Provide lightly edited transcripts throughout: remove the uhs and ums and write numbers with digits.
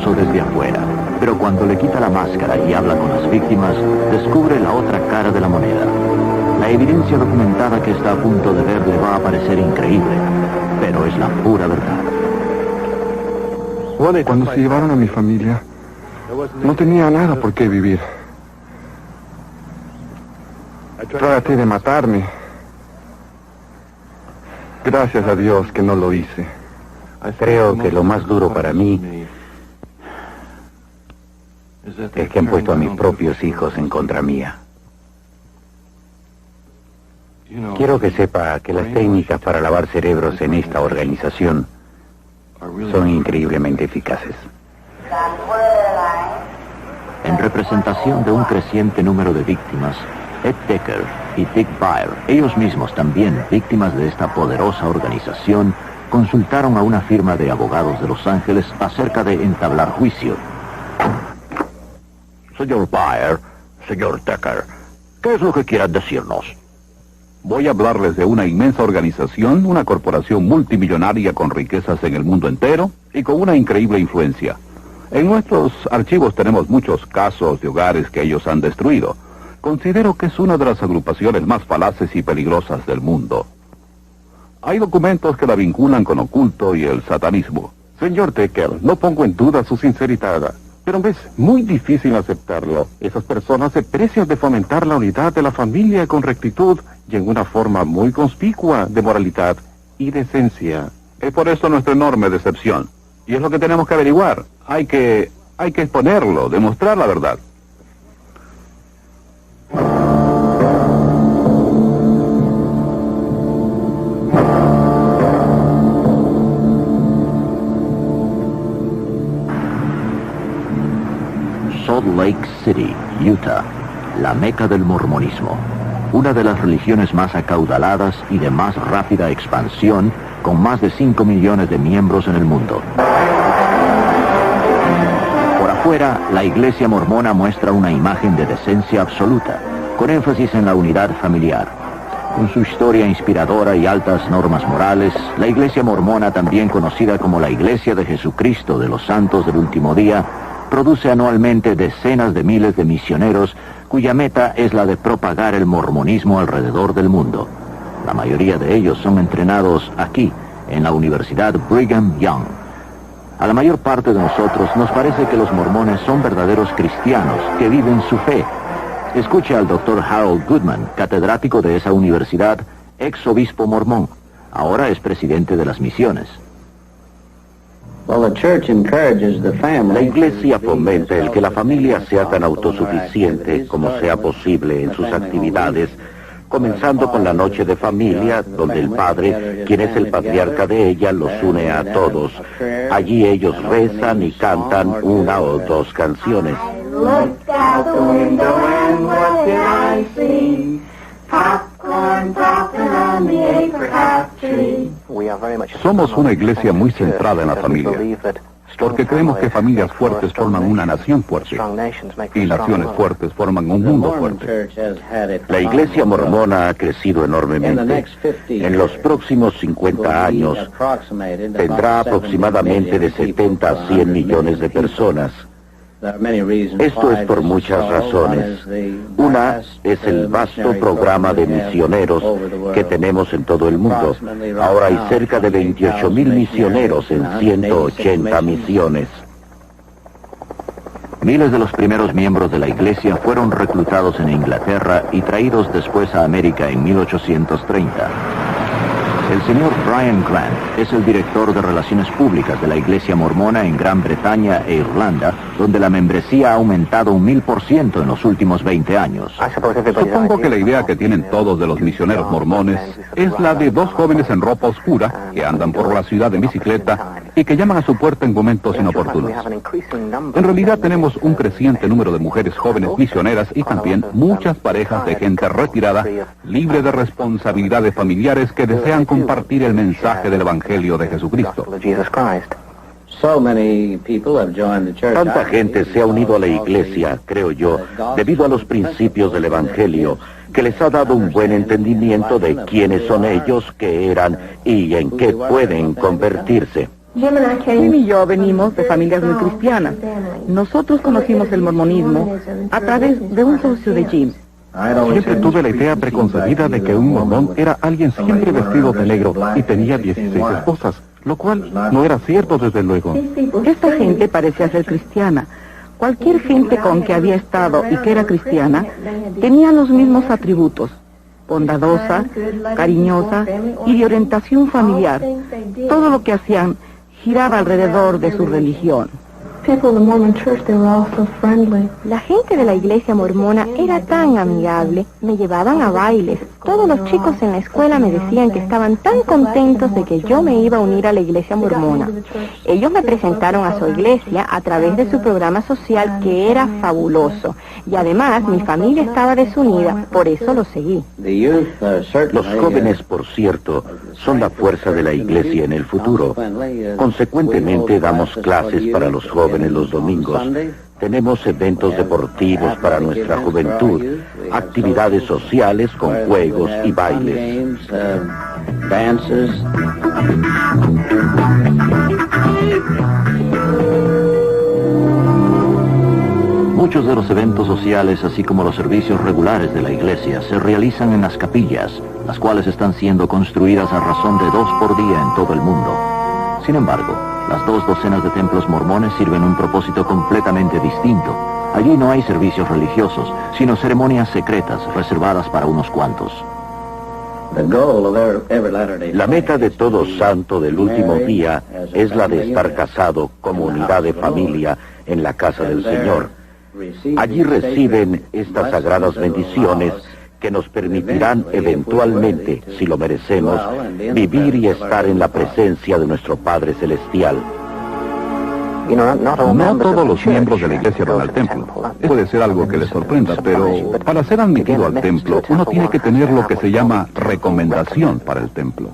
misterioso desde afuera, pero cuando le quita la máscara y habla con las víctimas, descubre la otra cara de la moneda. La evidencia documentada que está a punto de ver le va a parecer increíble, pero es la pura verdad. Cuando se llevaron a mi familia, no tenía nada por qué vivir. Traté de matarme. Gracias a Dios que no lo hice. Creo que lo más duro para mí es que han puesto a mis propios hijos en contra mía. Quiero que sepa que las técnicas para lavar cerebros en esta organización son increíblemente eficaces. En representación de un creciente número de víctimas, Ed Decker y Dick Baer, ellos mismos también víctimas de esta poderosa organización, consultaron a una firma de abogados de Los Ángeles acerca de entablar juicio. Señor Baer, señor Decker, ¿qué es lo que quieran decirnos? Voy a hablarles de una inmensa organización, una corporación multimillonaria con riquezas en el mundo entero y con una increíble influencia. En nuestros archivos tenemos muchos casos de hogares que ellos han destruido. Considero que es una de las agrupaciones más falaces y peligrosas del mundo. Hay documentos que la vinculan con oculto y el satanismo. Señor Decker, no pongo en duda su sinceridad, pero es muy difícil aceptarlo. Esas personas se precian de fomentar la unidad de la familia con rectitud y en una forma muy conspicua de moralidad y decencia. Es por eso nuestra enorme decepción. Y es lo que tenemos que averiguar. Hay que exponerlo, demostrar la verdad. Salt Lake City, Utah, la meca del mormonismo, una de las religiones más acaudaladas y de más rápida expansión, con más de 5 millones de miembros en el mundo. Por afuera, la iglesia mormona muestra una imagen de decencia absoluta, con énfasis en la unidad familiar. Con su historia inspiradora y altas normas morales, la iglesia mormona, también conocida como la Iglesia de Jesucristo de los Santos del Último Día, produce anualmente decenas de miles de misioneros cuya meta es la de propagar el mormonismo alrededor del mundo. La mayoría de ellos son entrenados aquí, en la Universidad Brigham Young. A la mayor parte de nosotros nos parece que los mormones son verdaderos cristianos que viven su fe. Escucha al Dr. Harold Goodman, catedrático de esa universidad, ex obispo mormón. Ahora es presidente de las misiones. La iglesia fomenta el que la familia sea tan autosuficiente como sea posible en sus actividades, comenzando con la noche de familia, donde el padre, quien es el patriarca de ella, los une a todos. Allí ellos rezan y cantan una o dos canciones. Somos una iglesia muy centrada en la familia, porque creemos que familias fuertes forman una nación fuerte, y naciones fuertes forman un mundo fuerte. La iglesia mormona ha crecido enormemente. En los próximos 50 años tendrá aproximadamente de 70 a 100 millones de personas. Esto es por muchas razones. Una es el vasto programa de misioneros que tenemos en todo el mundo. Ahora hay cerca de 28,000 misioneros en 180 misiones. Miles de los primeros miembros de la iglesia fueron reclutados en Inglaterra y traídos después a América en 1830. El señor Brian Grant es el director de Relaciones Públicas de la Iglesia Mormona en Gran Bretaña e Irlanda, donde la membresía ha aumentado un 1000% en los últimos 20 años. Supongo que la idea que tienen todos de los misioneros mormones es la de dos jóvenes en ropa oscura que andan por la ciudad en bicicleta y que llaman a su puerta en momentos inoportunos. En realidad tenemos un creciente número de mujeres jóvenes misioneras y también muchas parejas de gente retirada, libre de responsabilidades familiares, que desean compartir el mensaje del Evangelio de Jesucristo. Tanta gente se ha unido a la iglesia, creo yo, debido a los principios del Evangelio, que les ha dado un buen entendimiento de quiénes son ellos, qué eran y en qué pueden convertirse. Jim y yo venimos de familias muy cristianas. Nosotros conocimos el mormonismo a través de un socio de Jim. Siempre tuve la idea preconcebida de que un mormón era alguien siempre vestido de negro y tenía 16 esposas, lo cual no era cierto desde luego. Esta gente parecía ser cristiana. Cualquier gente con que había estado y que era cristiana tenía los mismos atributos: bondadosa, cariñosa y de orientación familiar. Todo lo que hacían giraba alrededor de su religión. La gente de la iglesia mormona era tan amigable, me llevaban a bailes. Todos los chicos en la escuela me decían que estaban tan contentos de que yo me iba a unir a la iglesia mormona. Ellos me presentaron a su iglesia a través de su programa social, que era fabuloso. Y además mi familia estaba desunida, por eso lo seguí. Los jóvenes, por cierto, son la fuerza de la iglesia en el futuro. Consecuentemente, damos clases para los jóvenes los domingos. Tenemos eventos deportivos para nuestra juventud, actividades sociales con juegos y bailes. Muchos de los eventos sociales, así como los servicios regulares de la iglesia, se realizan en las capillas, las cuales están siendo construidas a razón de 2 por día en todo el mundo. Sin embargo, las 2 docenas de templos mormones sirven un propósito completamente distinto. Allí no hay servicios religiosos, sino ceremonias secretas reservadas para unos cuantos. La meta de todo santo del último día es la de estar casado como unidad de familia en la casa del Señor. Allí reciben estas sagradas bendiciones que nos permitirán eventualmente, si lo merecemos, vivir y estar en la presencia de nuestro Padre Celestial. No todos los miembros de la iglesia van al templo. Puede ser algo que les sorprenda, pero para ser admitido al templo, uno tiene que tener lo que se llama recomendación para el templo.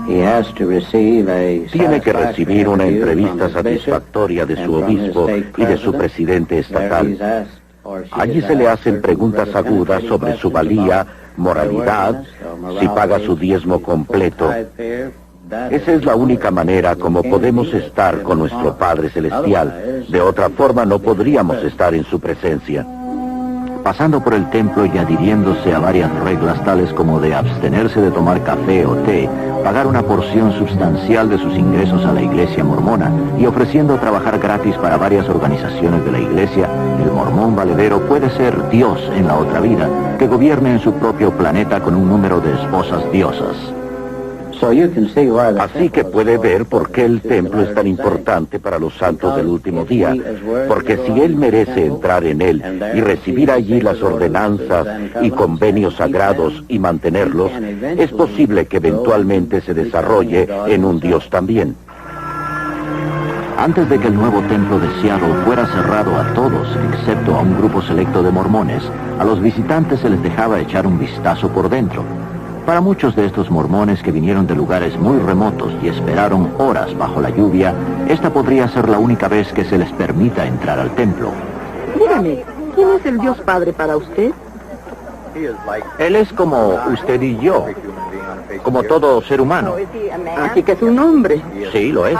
Tiene que recibir una entrevista satisfactoria de su obispo y de su presidente estatal. Allí se le hacen preguntas agudas sobre su valía, moralidad, si paga su diezmo completo. Esa es la única manera como podemos estar con nuestro Padre Celestial. De otra forma no podríamos estar en su presencia. Pasando por el templo y adhiriéndose a varias reglas tales como de abstenerse de tomar café o té, pagar una porción sustancial de sus ingresos a la iglesia mormona y ofreciendo trabajar gratis para varias organizaciones de la iglesia, el mormón valedero puede ser Dios en la otra vida, que gobierne en su propio planeta con un número de esposas diosas. Así que puede ver por qué el templo es tan importante para los santos del último día, porque si él merece entrar en él y recibir allí las ordenanzas y convenios sagrados y mantenerlos, es posible que eventualmente se desarrolle en un Dios también. Antes de que el nuevo templo de Seattle fuera cerrado a todos, excepto a un grupo selecto de mormones, a los visitantes se les dejaba echar un vistazo por dentro. Para muchos de estos mormones que vinieron de lugares muy remotos y esperaron horas bajo la lluvia, esta podría ser la única vez que se les permita entrar al templo. Dígame, ¿quién es el Dios Padre para usted? Él es como usted y yo, como todo ser humano. Así que es un hombre. Sí, lo es.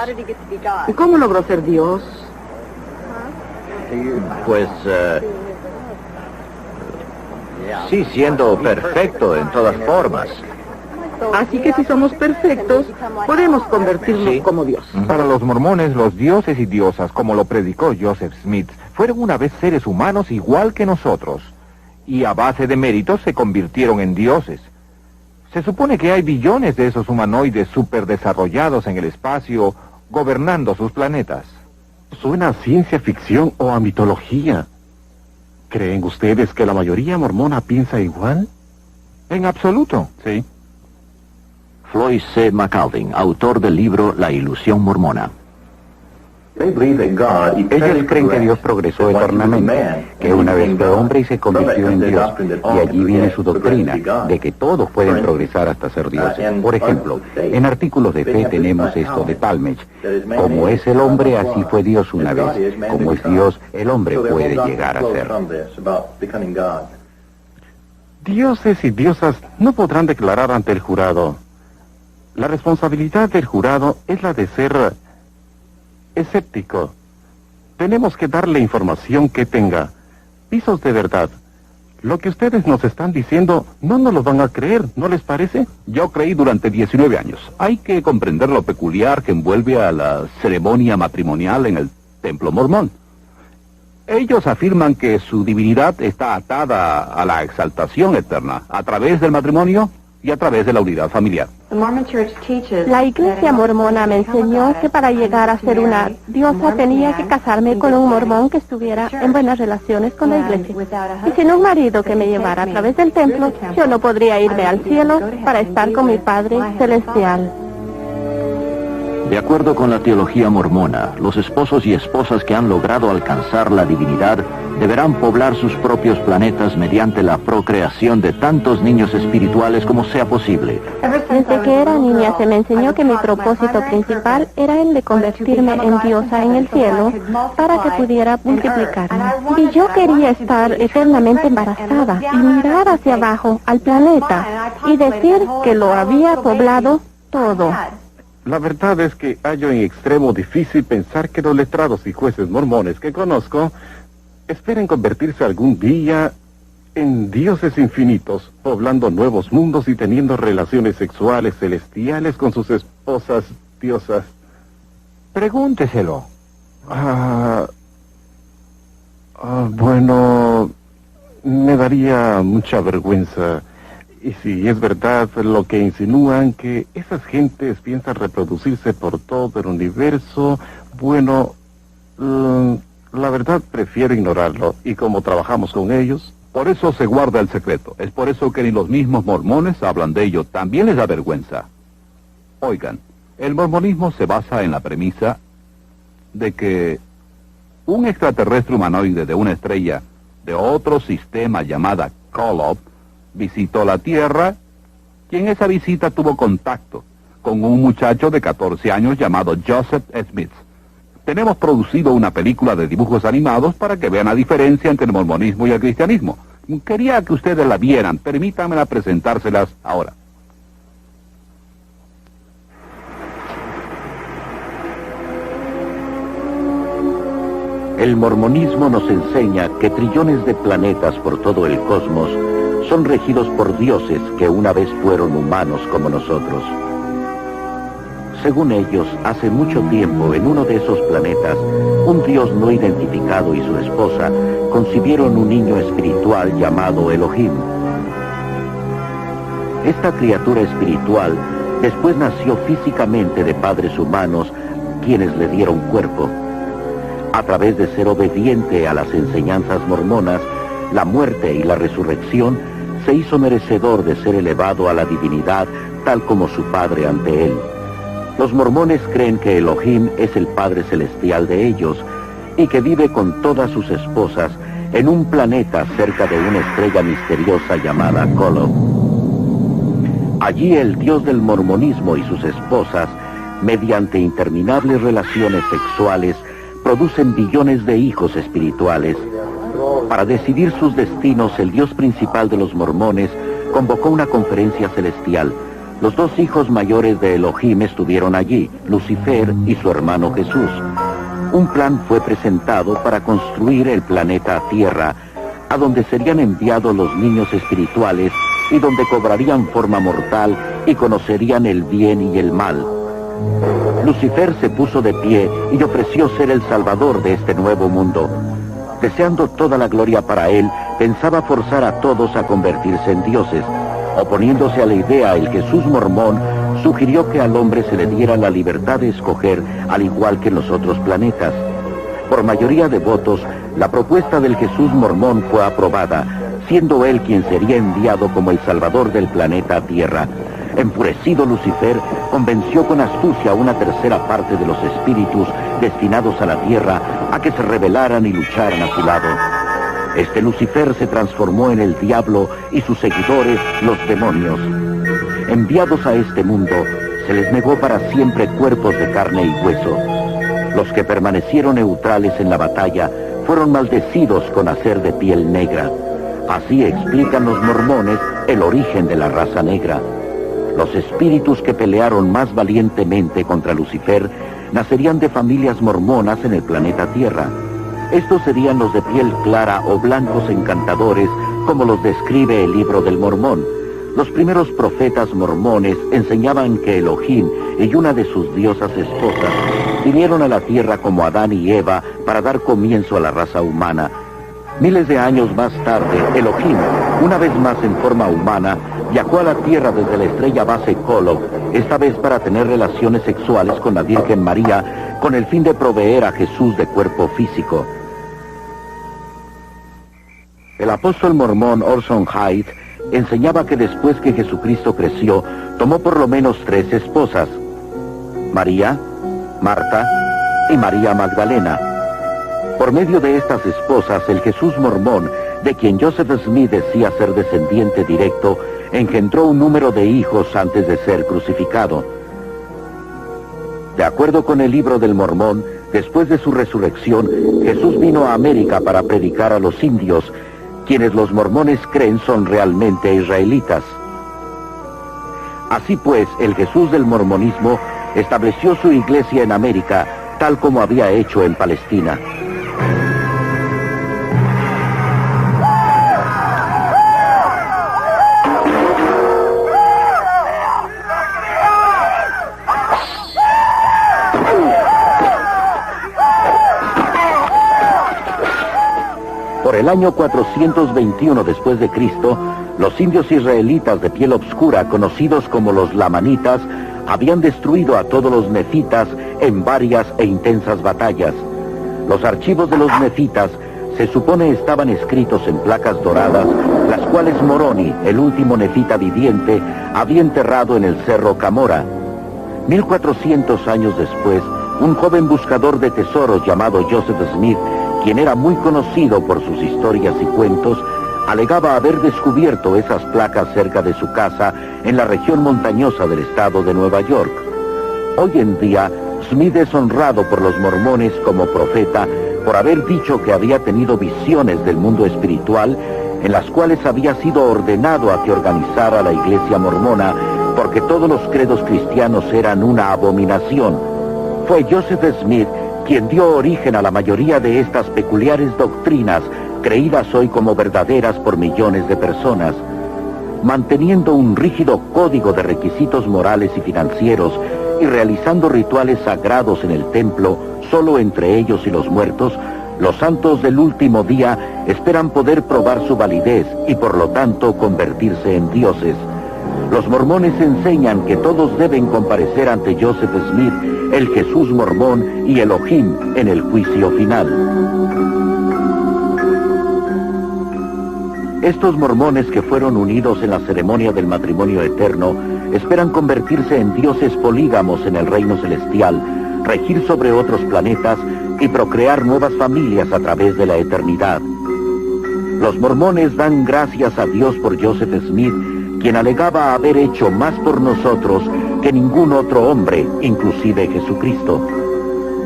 ¿Y cómo logró ser Dios? Pues, sí, siendo perfecto en todas formas. Así que si somos perfectos, podemos convertirnos como Dios. Para los mormones, los dioses y diosas, como lo predicó Joseph Smith, fueron una vez seres humanos igual que nosotros, y a base de méritos se convirtieron en dioses. Se supone que hay billones de esos humanoides superdesarrollados en el espacio, gobernando sus planetas. Suena a ciencia ficción o a mitología. ¿Creen ustedes que la mayoría mormona piensa igual? En absoluto, sí. Floyd C. McAlvin, autor del libro La ilusión mormona. Ellos creen que Dios progresó eternamente, que una vez fue hombre y se convirtió en Dios, y allí viene su doctrina, de que todos pueden progresar hasta ser dioses. Por ejemplo, en artículos de fe tenemos esto de Talmage: como es el hombre, así fue Dios una vez; como es Dios, el hombre puede llegar a ser. Dioses y diosas no podrán declarar ante el jurado: La responsabilidad del jurado es la de ser escéptico. Tenemos que darle información que tenga pisos de verdad. Lo que ustedes nos están diciendo no nos lo van a creer, ¿no les parece? Yo creí durante 19 años. Hay que comprender lo peculiar que envuelve a la ceremonia matrimonial en el templo mormón. Ellos afirman que su divinidad está atada a la exaltación eterna, a través del matrimonio y a través de la unidad familiar. La iglesia mormona me enseñó que para llegar a ser una diosa tenía que casarme con un mormón que estuviera en buenas relaciones con la iglesia. Y sin un marido que me llevara a través del templo, yo no podría irme al cielo para estar con mi Padre Celestial. De acuerdo con la teología mormona, los esposos y esposas que han logrado alcanzar la divinidad deberán poblar sus propios planetas mediante la procreación de tantos niños espirituales como sea posible. Desde que era niña se me enseñó que mi propósito principal era el de convertirme en diosa en el cielo para que pudiera multiplicarme. Y yo quería estar eternamente embarazada y mirar hacia abajo al planeta y decir que lo había poblado todo. La verdad es que hallo en extremo difícil pensar que los letrados y jueces mormones que conozco esperen convertirse algún día en dioses infinitos, poblando nuevos mundos y teniendo relaciones sexuales celestiales con sus esposas diosas. Pregúnteselo. Bueno, me daría mucha vergüenza. Y si es verdad lo que insinúan, que esas gentes piensan reproducirse por todo el universo, bueno, la verdad prefiero ignorarlo. Y como trabajamos con ellos... Por eso se guarda el secreto. Es por eso que ni los mismos mormones hablan de ello. También les da vergüenza. Oigan, el mormonismo se basa en la premisa de que un extraterrestre humanoide de una estrella de otro sistema llamada Kolob visitó la Tierra y en esa visita tuvo contacto con un muchacho de 14 años llamado Joseph Smith. Tenemos producido una película de dibujos animados para que vean la diferencia entre el mormonismo y el cristianismo. Quería que ustedes la vieran, permítanme presentárselas ahora. El mormonismo nos enseña que trillones de planetas por todo el cosmos son regidos por dioses que una vez fueron humanos como nosotros. Según ellos, hace mucho tiempo en uno de esos planetas, un dios no identificado y su esposa concibieron un niño espiritual llamado Elohim. Esta criatura espiritual después nació físicamente de padres humanos, quienes le dieron cuerpo. A través de ser obediente a las enseñanzas mormonas, la muerte y la resurrección, se hizo merecedor de ser elevado a la divinidad tal como su padre ante él. Los mormones creen que Elohim es el Padre Celestial de ellos y que vive con todas sus esposas en un planeta cerca de una estrella misteriosa llamada Kolob. Allí el Dios del mormonismo y sus esposas, mediante interminables relaciones sexuales, producen billones de hijos espirituales. Para decidir sus destinos, el Dios principal de los mormones convocó una conferencia celestial. Los dos hijos mayores de Elohim estuvieron allí, Lucifer y su hermano Jesús. Un plan fue presentado para construir el planeta Tierra, a donde serían enviados los niños espirituales y donde cobrarían forma mortal y conocerían el bien y el mal. Lucifer se puso de pie y ofreció ser el salvador de este nuevo mundo. Deseando toda la gloria para él, pensaba forzar a todos a convertirse en dioses. Oponiéndose a la idea, el Jesús mormón sugirió que al hombre se le diera la libertad de escoger, al igual que en los otros planetas. Por mayoría de votos, la propuesta del Jesús mormón fue aprobada, siendo él quien sería enviado como el salvador del planeta Tierra. Enfurecido, Lucifer convenció con astucia a una tercera parte de los espíritus destinados a la Tierra a que se rebelaran y lucharan a su lado. Este Lucifer se transformó en el diablo y sus seguidores, los demonios. Enviados a este mundo, se les negó para siempre cuerpos de carne y hueso. Los que permanecieron neutrales en la batalla fueron maldecidos con hacer de piel negra. Así explican los mormones el origen de la raza negra. Los espíritus que pelearon más valientemente contra Lucifer nacerían de familias mormonas en el planeta Tierra. Estos serían los de piel clara o blancos encantadores, como los describe el libro del Mormón. Los primeros profetas mormones enseñaban que Elohim y una de sus diosas esposas vinieron a la tierra como Adán y Eva para dar comienzo a la raza humana. Miles de años más tarde, Elohim, una vez más en forma humana, viajó a la tierra desde la estrella base Kolob, esta vez para tener relaciones sexuales con la Virgen María, con el fin de proveer a Jesús de cuerpo físico. El apóstol mormón Orson Hyde enseñaba que después que Jesucristo creció, tomó por lo menos 3 esposas: María, Marta y María Magdalena. Por medio de estas esposas, el Jesús mormón, de quien Joseph Smith decía ser descendiente directo, engendró un número de hijos antes de ser crucificado. De acuerdo con el libro del Mormón, después de su resurrección, Jesús vino a América para predicar a los indios, quienes los mormones creen son realmente israelitas. Así pues, el Jesús del mormonismo estableció su iglesia en América, tal como había hecho en Palestina. Por el año 421 después de Cristo, los indios israelitas de piel oscura, conocidos como los lamanitas, habían destruido a todos los nefitas en varias e intensas batallas. Los archivos de los nefitas se supone estaban escritos en placas doradas, las cuales Moroni, el último nefita viviente, había enterrado en el cerro Camora. 1400 años después, un joven buscador de tesoros llamado Joseph Smith, quien era muy conocido por sus historias y cuentos, alegaba haber descubierto esas placas cerca de su casa en la región montañosa del estado de Nueva York. Hoy en día, Smith es honrado por los mormones como profeta por haber dicho que había tenido visiones del mundo espiritual, en las cuales había sido ordenado a que organizara la iglesia mormona, porque todos los credos cristianos eran una abominación. Fue Joseph Smith quien dio origen a la mayoría de estas peculiares doctrinas, creídas hoy como verdaderas por millones de personas. Manteniendo un rígido código de requisitos morales y financieros y realizando rituales sagrados en el templo, solo entre ellos y los muertos, los santos del último día esperan poder probar su validez y por lo tanto convertirse en dioses. Los mormones enseñan que todos deben comparecer ante Joseph Smith, el Jesús mormón y Elohim en el juicio final. Estos mormones que fueron unidos en la ceremonia del matrimonio eterno esperan convertirse en dioses polígamos en el reino celestial, regir sobre otros planetas y procrear nuevas familias a través de la eternidad. Los mormones dan gracias a Dios por Joseph Smith, quien alegaba haber hecho más por nosotros que ningún otro hombre, inclusive Jesucristo.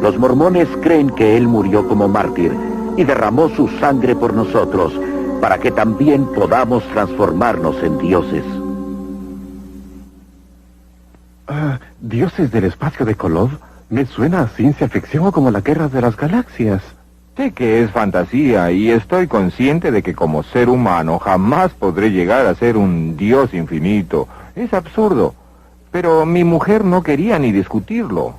Los mormones creen que él murió como mártir y derramó su sangre por nosotros, para que también podamos transformarnos en dioses. ¿Dioses del espacio de Kolob? Me suena a ciencia ficción o como la guerra de las galaxias. Sé que es fantasía y estoy consciente de que como ser humano jamás podré llegar a ser un dios infinito. Es absurdo. Pero mi mujer no quería ni discutirlo.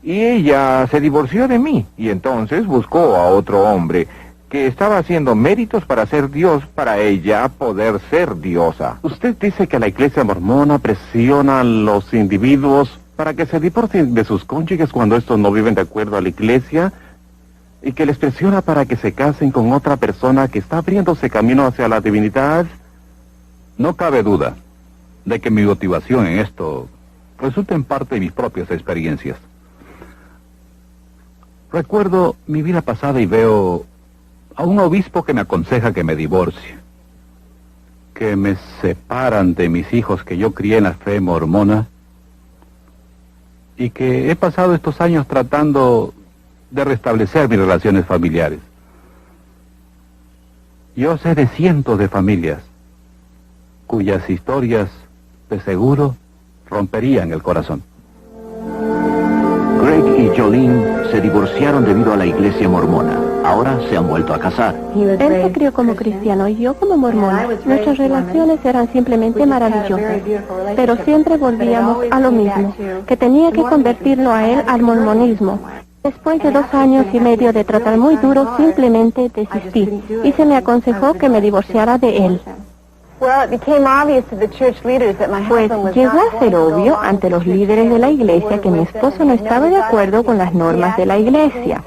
Y ella se divorció de mí y entonces buscó a otro hombre que estaba haciendo méritos para ser Dios, para ella poder ser diosa. Usted dice que la iglesia mormona presiona a los individuos para que se divorcien de sus cónyuges cuando estos no viven de acuerdo a la iglesia, y que les presiona para que se casen con otra persona que está abriéndose camino hacia la divinidad. No cabe duda de que mi motivación en esto resulta en parte de mis propias experiencias. Recuerdo mi vida pasada y veo a un obispo que me aconseja que me divorcie, que me separan de mis hijos que yo crié en la fe mormona, y que he pasado estos años tratando de restablecer mis relaciones familiares. Yo sé de cientos de familias cuyas historias, de seguro, romperían el corazón. Greg y Jolene se divorciaron debido a la iglesia mormona. Ahora se han vuelto a casar. Él se crió como cristiano y yo como mormona. Nuestras relaciones eran simplemente maravillosas, pero siempre volvíamos a lo mismo, que tenía que convertirlo a él al mormonismo. Después de 2 años y medio de tratar muy duro, simplemente desistí y se me aconsejó que me divorciara de él. Pues llegó a ser obvio ante los líderes de la iglesia que mi esposo no estaba de acuerdo con las normas de la iglesia.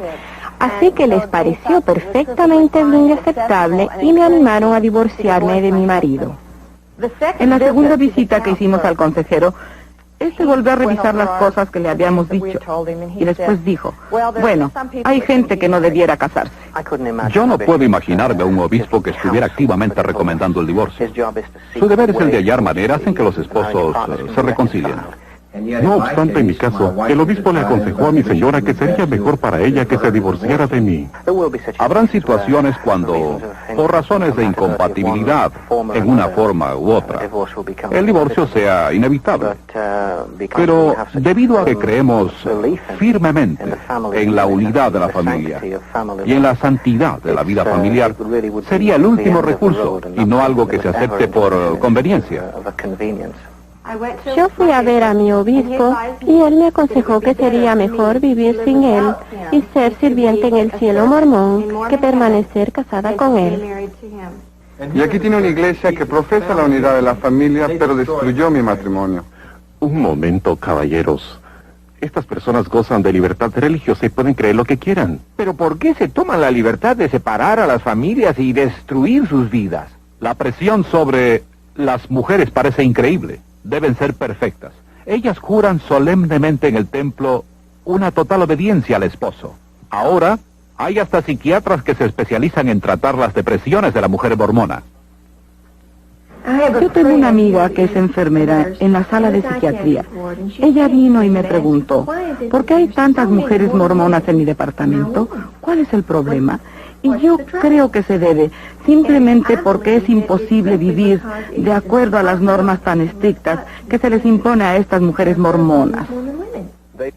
Así que les pareció perfectamente bien y aceptable y me animaron a divorciarme de mi marido. En la segunda visita que hicimos al consejero, este volvió a revisar las cosas que le habíamos dicho y después dijo, bueno, hay gente que no debiera casarse. Yo no puedo imaginarme a un obispo que estuviera activamente recomendando el divorcio. Su deber es el de hallar maneras en que los esposos se reconcilien. No obstante, en mi caso, el obispo le aconsejó a mi señora que sería mejor para ella que se divorciara de mí. Habrán situaciones cuando, por razones de incompatibilidad, en una forma u otra, el divorcio sea inevitable. Pero debido a que creemos firmemente en la unidad de la familia y en la santidad de la vida familiar, sería el último recurso y no algo que se acepte por conveniencia. Yo fui a ver a mi obispo y él me aconsejó que sería mejor vivir sin él y ser sirviente en el cielo mormón que permanecer casada con él. Y aquí tiene una iglesia que profesa la unidad de la familia, pero destruyó mi matrimonio. Un momento, caballeros. Estas personas gozan de libertad religiosa y pueden creer lo que quieran. Pero ¿por qué se toman la libertad de separar a las familias y destruir sus vidas? La presión sobre las mujeres parece increíble. Deben ser perfectas. Ellas juran solemnemente en el templo una total obediencia al esposo. Ahora, hay hasta psiquiatras que se especializan en tratar las depresiones de la mujer mormona. Yo tengo una amiga que es enfermera en la sala de psiquiatría. Ella vino y me preguntó, ¿por qué hay tantas mujeres mormonas en mi departamento? ¿Cuál es el problema? Y yo creo que se debe simplemente porque es imposible vivir de acuerdo a las normas tan estrictas que se les impone a estas mujeres mormonas.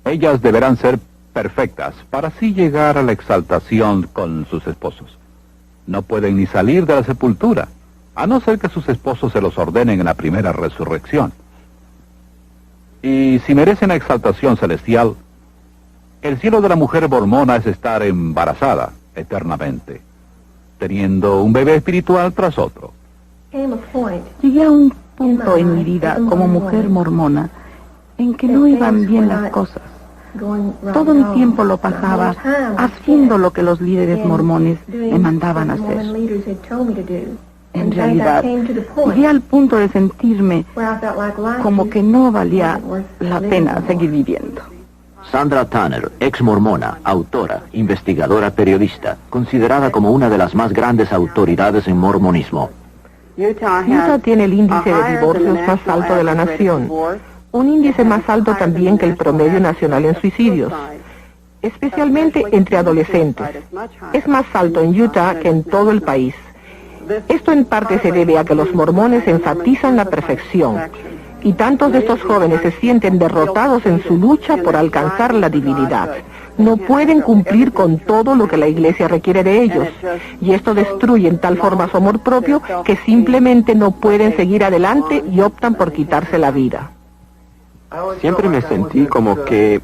Ellas deberán ser perfectas para así llegar a la exaltación con sus esposos. No pueden ni salir de la sepultura, a no ser que sus esposos se los ordenen en la primera resurrección. Y si merecen la exaltación celestial, el cielo de la mujer mormona es estar embarazada eternamente, teniendo un bebé espiritual tras otro. Llegué a un punto en mi vida como mujer mormona en que no iban bien las cosas. Todo mi tiempo lo pasaba haciendo lo que los líderes mormones me mandaban hacer. En realidad, llegué al punto de sentirme como que no valía la pena seguir viviendo. Sandra Tanner, ex mormona, autora, investigadora, periodista, considerada como una de las más grandes autoridades en mormonismo. Utah tiene el índice de divorcios más alto de la nación, un índice más alto también que el promedio nacional en suicidios, especialmente entre adolescentes. Es más alto en Utah que en todo el país. Esto en parte se debe a que los mormones enfatizan la perfección, y tantos de estos jóvenes se sienten derrotados en su lucha por alcanzar la divinidad. No pueden cumplir con todo lo que la iglesia requiere de ellos, y esto destruye en tal forma su amor propio que simplemente no pueden seguir adelante y optan por quitarse la vida. Siempre me sentí como que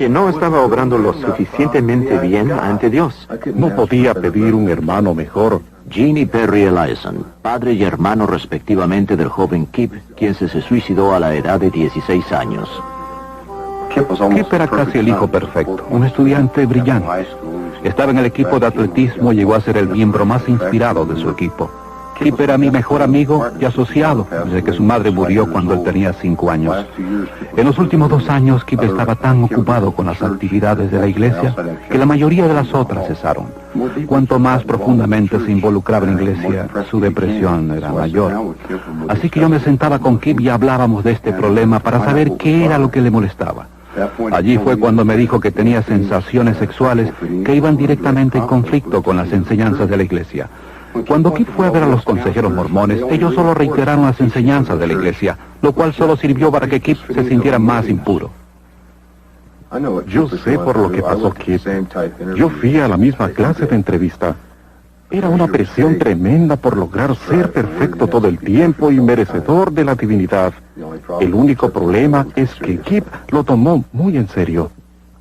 no estaba obrando lo suficientemente bien ante Dios. No podía pedir un hermano mejor. Gene y Perry Eliason, padre y hermano respectivamente del joven Kip, quien se suicidó a la edad de 16 años. Kip era casi el hijo perfecto, un estudiante brillante. Estaba en el equipo de atletismo y llegó a ser el miembro más inspirado de su equipo. Kip era mi mejor amigo y asociado desde que su madre murió cuando él tenía 5 años. En los últimos 2 años, Kip estaba tan ocupado con las actividades de la iglesia que la mayoría de las otras cesaron. Cuanto más profundamente se involucraba en la iglesia, su depresión era mayor. Así que yo me sentaba con Kip y hablábamos de este problema para saber qué era lo que le molestaba. Allí fue cuando me dijo que tenía sensaciones sexuales que iban directamente en conflicto con las enseñanzas de la iglesia. Cuando Kip fue a ver a los consejeros mormones, ellos solo reiteraron las enseñanzas de la iglesia, lo cual solo sirvió para que Kip se sintiera más impuro. Yo sé por lo que pasó Kip. Yo fui a la misma clase de entrevista. Era una presión tremenda por lograr ser perfecto todo el tiempo y merecedor de la divinidad. El único problema es que Kip lo tomó muy en serio.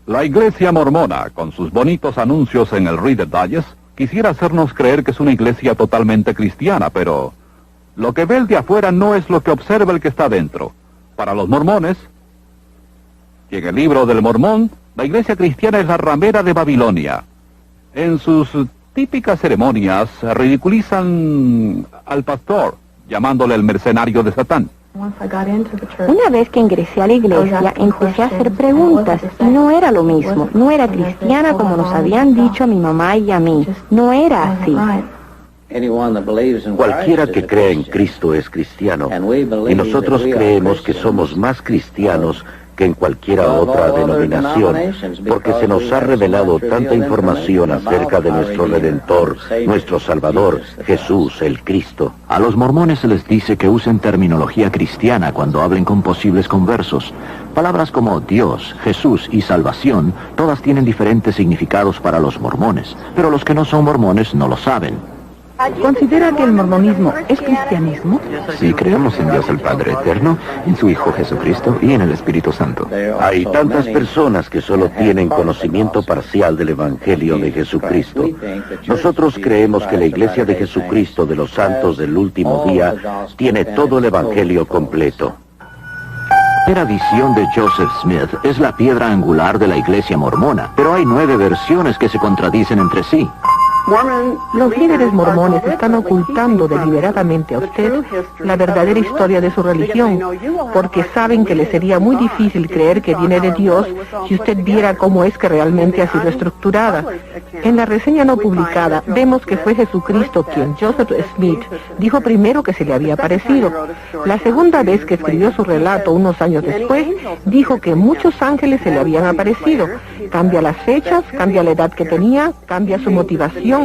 La iglesia mormona, con sus bonitos anuncios en el Reader Digest, quisiera hacernos creer que es una iglesia totalmente cristiana, pero lo que ve el de afuera no es lo que observa el que está dentro. Para los mormones, y en el libro del Mormón, la iglesia cristiana es la ramera de Babilonia. En sus típicas ceremonias ridiculizan al pastor, llamándole el mercenario de Satán. Una vez que ingresé a la iglesia, empecé a hacer preguntas y no era lo mismo. No era cristiana como nos habían dicho a mi mamá y a mí. No era así. Cualquiera que crea en Cristo es cristiano, y nosotros creemos que somos más cristianos que en cualquiera otra denominación, porque se nos ha revelado tanta información acerca de nuestro Redentor, nuestro Salvador, Jesús, el Cristo. A los mormones se les dice que usen terminología cristiana cuando hablen con posibles conversos. Palabras como Dios, Jesús y salvación, todas tienen diferentes significados para los mormones, pero los que no son mormones no lo saben. ¿Considera que el mormonismo es cristianismo? Sí, creemos en Dios el Padre Eterno, en su Hijo Jesucristo y en el Espíritu Santo. Hay tantas personas que solo tienen conocimiento parcial del Evangelio de Jesucristo. Nosotros creemos que la Iglesia de Jesucristo de los Santos del Último Día tiene todo el Evangelio completo. La visión de Joseph Smith es la piedra angular de la iglesia mormona, pero hay 9 versiones que se contradicen entre sí. Los líderes mormones están ocultando deliberadamente a usted la verdadera historia de su religión, porque saben que le sería muy difícil creer que viene de Dios si usted viera cómo es que realmente ha sido estructurada. En la reseña no publicada vemos que fue Jesucristo quien Joseph Smith dijo primero que se le había aparecido. La segunda vez que escribió su relato unos años después, dijo que muchos ángeles se le habían aparecido. Cambia las fechas, cambia la edad que tenía, cambia su motivación,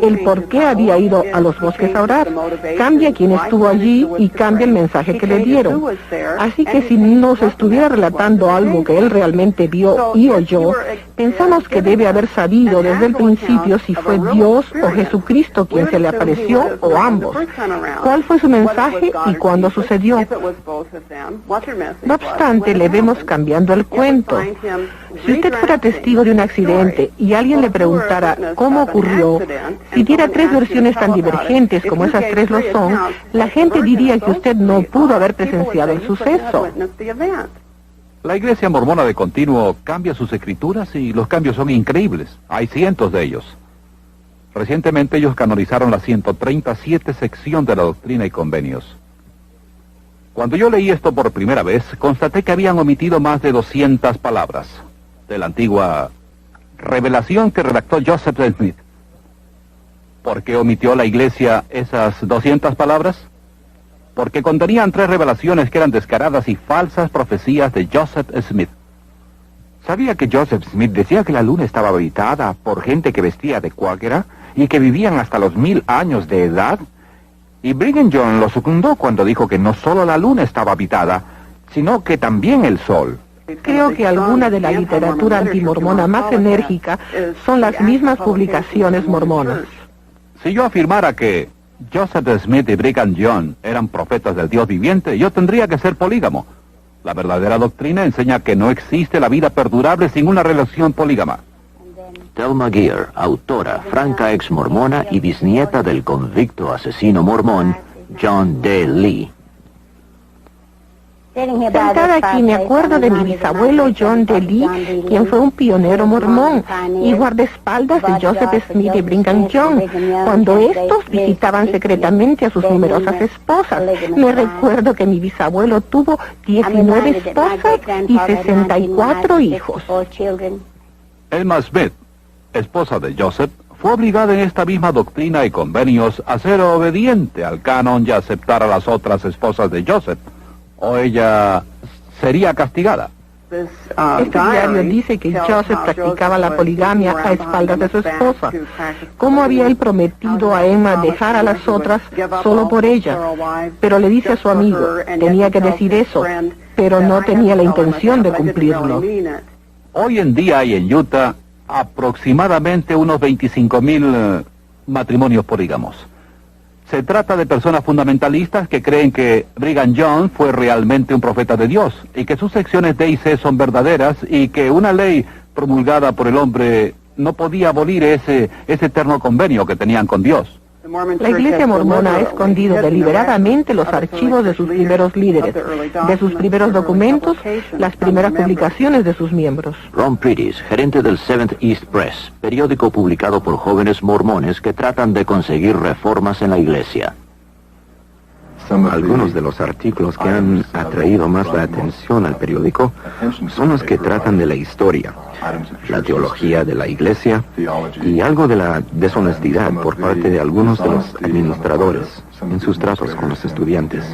el por qué había ido a los bosques a orar, cambia quién estuvo allí y cambia el mensaje que le dieron. Así que si nos estuviera relatando algo que él realmente vio y oyó, pensamos que debe haber sabido desde el principio si fue Dios o Jesucristo quien se le apareció o ambos. ¿Cuál fue su mensaje y cuándo sucedió? No obstante, le vemos cambiando el cuento. Si usted fuera testigo de un accidente y alguien le preguntara cómo ocurrió, si diera 3 versiones tan divergentes como esas 3 lo son, la gente diría que usted no pudo haber presenciado el suceso. La iglesia mormona de continuo cambia sus escrituras y los cambios son increíbles. Hay cientos de ellos. Recientemente ellos canonizaron la 137 sección de la Doctrina y Convenios. Cuando yo leí esto por primera vez, constaté que habían omitido más de 200 palabras de la antigua revelación que redactó Joseph Smith. ¿Por qué omitió la iglesia esas 200 palabras? Porque contenían 3 revelaciones que eran descaradas y falsas profecías de Joseph Smith. ¿Sabía que Joseph Smith decía que la luna estaba habitada por gente que vestía de cuáquera y que vivían hasta los 1000 años de edad? Y Brigham Young lo secundó cuando dijo que no solo la luna estaba habitada, sino que también el sol. Creo que alguna de la literatura antimormona más enérgica son las mismas publicaciones mormonas. Si yo afirmara que Joseph Smith y Brigham Young eran profetas del Dios viviente, yo tendría que ser polígamo. La verdadera doctrina enseña que no existe la vida perdurable sin una relación polígama. Thelma Gear, autora, franca ex mormona y bisnieta del convicto asesino mormón John D. Lee. Sentada aquí me acuerdo de mi bisabuelo John D. Lee, quien fue un pionero mormón y guardaespaldas de Joseph Smith y Brigham Young, cuando estos visitaban secretamente a sus numerosas esposas. Me recuerdo que mi bisabuelo tuvo 19 esposas y 64 hijos. Elma Smith, esposa de Joseph, fue obligada en esta misma doctrina y convenios a ser obediente al canon y aceptar a las otras esposas de Joseph, o ella sería castigada. Este diario dice que Joseph practicaba la poligamia a espaldas de su esposa. ¿Cómo había él prometido a Emma dejar a las otras solo por ella? Pero le dice a su amigo, tenía que decir eso, pero no tenía la intención de cumplirlo. Hoy en día hay en Utah aproximadamente unos 25,000 matrimonios polígamos. Se trata de personas fundamentalistas que creen que Brigham Young fue realmente un profeta de Dios y que sus secciones D y C son verdaderas y que una ley promulgada por el hombre no podía abolir ese eterno convenio que tenían con Dios. La Iglesia Mormona ha escondido deliberadamente los archivos de sus primeros líderes, de sus primeros documentos, las primeras publicaciones de sus miembros. Ron Pritis, gerente del Seventh East Press, periódico publicado por jóvenes mormones que tratan de conseguir reformas en la iglesia. Algunos de los artículos que han atraído más la atención al periódico son los que tratan de la historia, la teología de la iglesia y algo de la deshonestidad por parte de algunos de los administradores en sus tratos con los estudiantes.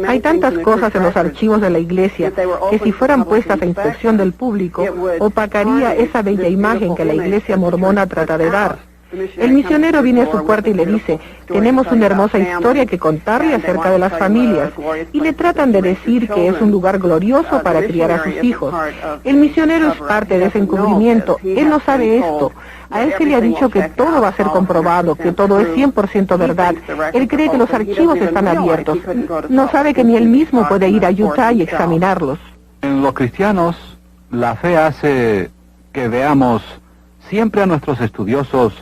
Hay tantas cosas en los archivos de la iglesia que si fueran puestas a inspección del público, opacaría esa bella imagen que la iglesia mormona trata de dar. El misionero viene a su puerta y le dice, tenemos una hermosa historia que contarle acerca de las familias, y le tratan de decir que es un lugar glorioso para criar a sus hijos. El misionero es parte de ese encubrimiento, él no sabe esto. A él se le ha dicho que todo va a ser comprobado, que todo es 100% verdad. Él cree que los archivos están abiertos. No sabe que ni él mismo puede ir a Utah y examinarlos. En los cristianos, la fe hace que veamos siempre a nuestros estudiosos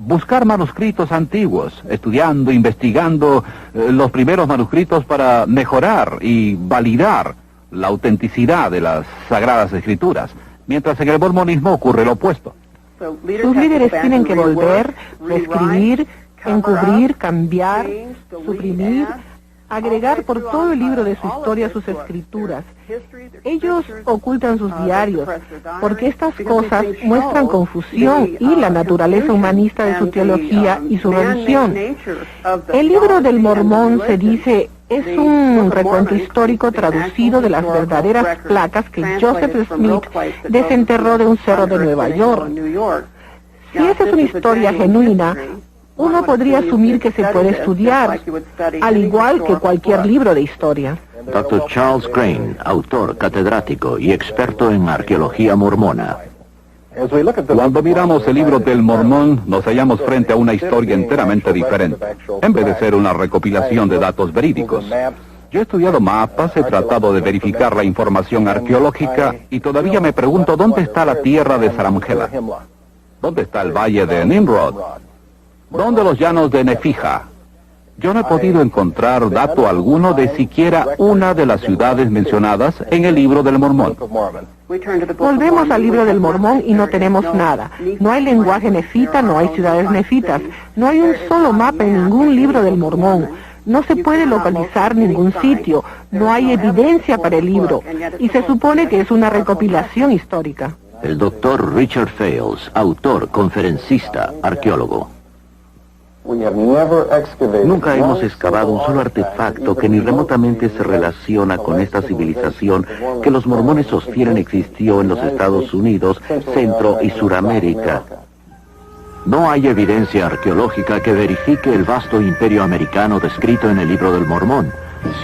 buscar manuscritos antiguos, estudiando, investigando los primeros manuscritos para mejorar y validar la autenticidad de las Sagradas Escrituras, mientras en el mormonismo ocurre lo opuesto. Sus líderes tienen que volver, reescribir, encubrir, cambiar, suprimir, agregar por todo el libro de su historia sus escrituras. Ellos ocultan sus diarios, porque estas cosas muestran confusión y la naturaleza humanista de su teología y su religión. El libro del Mormón, se dice, es un recuento histórico traducido de las verdaderas placas que Joseph Smith desenterró de un cerro de Nueva York. Si esa es una historia genuina, uno podría asumir que se puede estudiar, al igual que cualquier libro de historia. Dr. Charles Crane, autor, catedrático y experto en arqueología mormona. Cuando miramos el libro del Mormón, nos hallamos frente a una historia enteramente diferente, en vez de ser una recopilación de datos verídicos. Yo he estudiado mapas, he tratado de verificar la información arqueológica y todavía me pregunto dónde está la tierra de Saramgela, dónde está el valle de Nimrod, dónde los llanos de Nefija. Yo no he podido encontrar dato alguno de siquiera una de las ciudades mencionadas en el libro del Mormón. Volvemos al libro del Mormón y no tenemos nada. No hay lenguaje nefita, no hay ciudades nefitas. No hay un solo mapa en ningún libro del Mormón. No se puede localizar ningún sitio. No hay evidencia para el libro. Y se supone que es una recopilación histórica. El doctor Richard Fales, autor, conferencista, arqueólogo. Nunca hemos excavado un solo artefacto que ni remotamente se relaciona con esta civilización que los mormones sostienen existió en los Estados Unidos, Centro y Suramérica. No hay evidencia arqueológica que verifique el vasto imperio americano descrito en el libro del Mormón.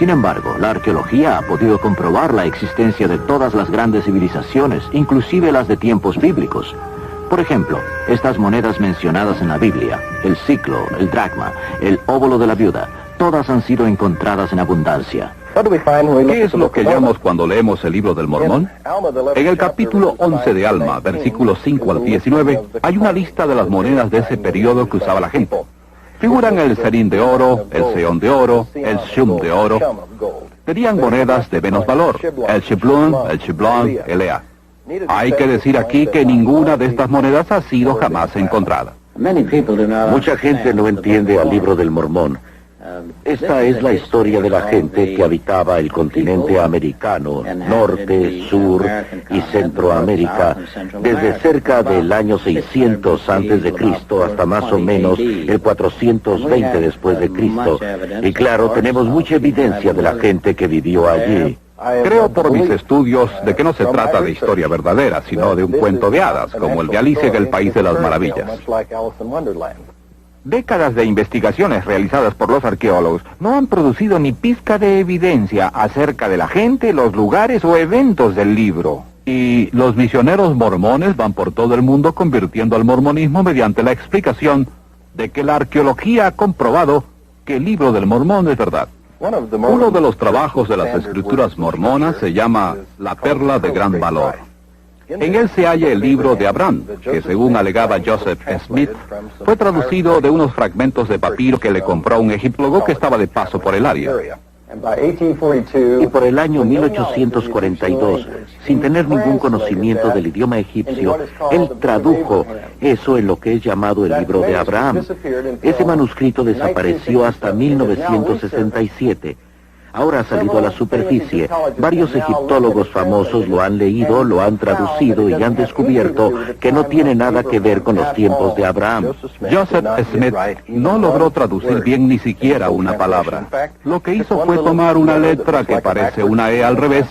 Sin embargo, la arqueología ha podido comprobar la existencia de todas las grandes civilizaciones, inclusive las de tiempos bíblicos. Por ejemplo, estas monedas mencionadas en la Biblia, el siclo, el dracma, el óvulo de la viuda, todas han sido encontradas en abundancia. ¿Qué es lo que hallamos cuando leemos el libro del Mormón? En el capítulo 11 de Alma, versículos 5 al 19, hay una lista de las monedas de ese periodo que usaba la gente. Figuran el serín de oro, el seón de oro, el shum de oro. Tenían monedas de menos valor, el shiblon, el ea. Hay que decir aquí que ninguna de estas monedas ha sido jamás encontrada. Mucha gente no entiende al libro del Mormón. Esta es la historia de la gente que habitaba el continente americano, norte, sur y Centroamérica, desde cerca del año 600 antes de Cristo hasta más o menos el 420 después de Cristo. Y claro, tenemos mucha evidencia de la gente que vivió allí. Creo por mis estudios de que no se trata de historia verdadera, sino de un cuento de hadas, como el de Alicia en el País de las Maravillas. Décadas de investigaciones realizadas por los arqueólogos no han producido ni pizca de evidencia acerca de la gente, los lugares o eventos del libro. Y los misioneros mormones van por todo el mundo convirtiendo al mormonismo mediante la explicación de que la arqueología ha comprobado que el libro del Mormón es verdad. Uno de los trabajos de las escrituras mormonas se llama La Perla de Gran Valor. En él se halla el libro de Abraham, que según alegaba Joseph Smith, fue traducido de unos fragmentos de papiro que le compró a un egiptólogo que estaba de paso por el área. Y por el año 1842, sin tener ningún conocimiento del idioma egipcio, él tradujo eso en lo que es llamado el libro de Abraham. Ese manuscrito desapareció hasta 1967. Ahora ha salido a la superficie. Varios egiptólogos famosos lo han leído, lo han traducido y han descubierto que no tiene nada que ver con los tiempos de Abraham. Joseph Smith no logró traducir bien ni siquiera una palabra. Lo que hizo fue tomar una letra que parece una E al revés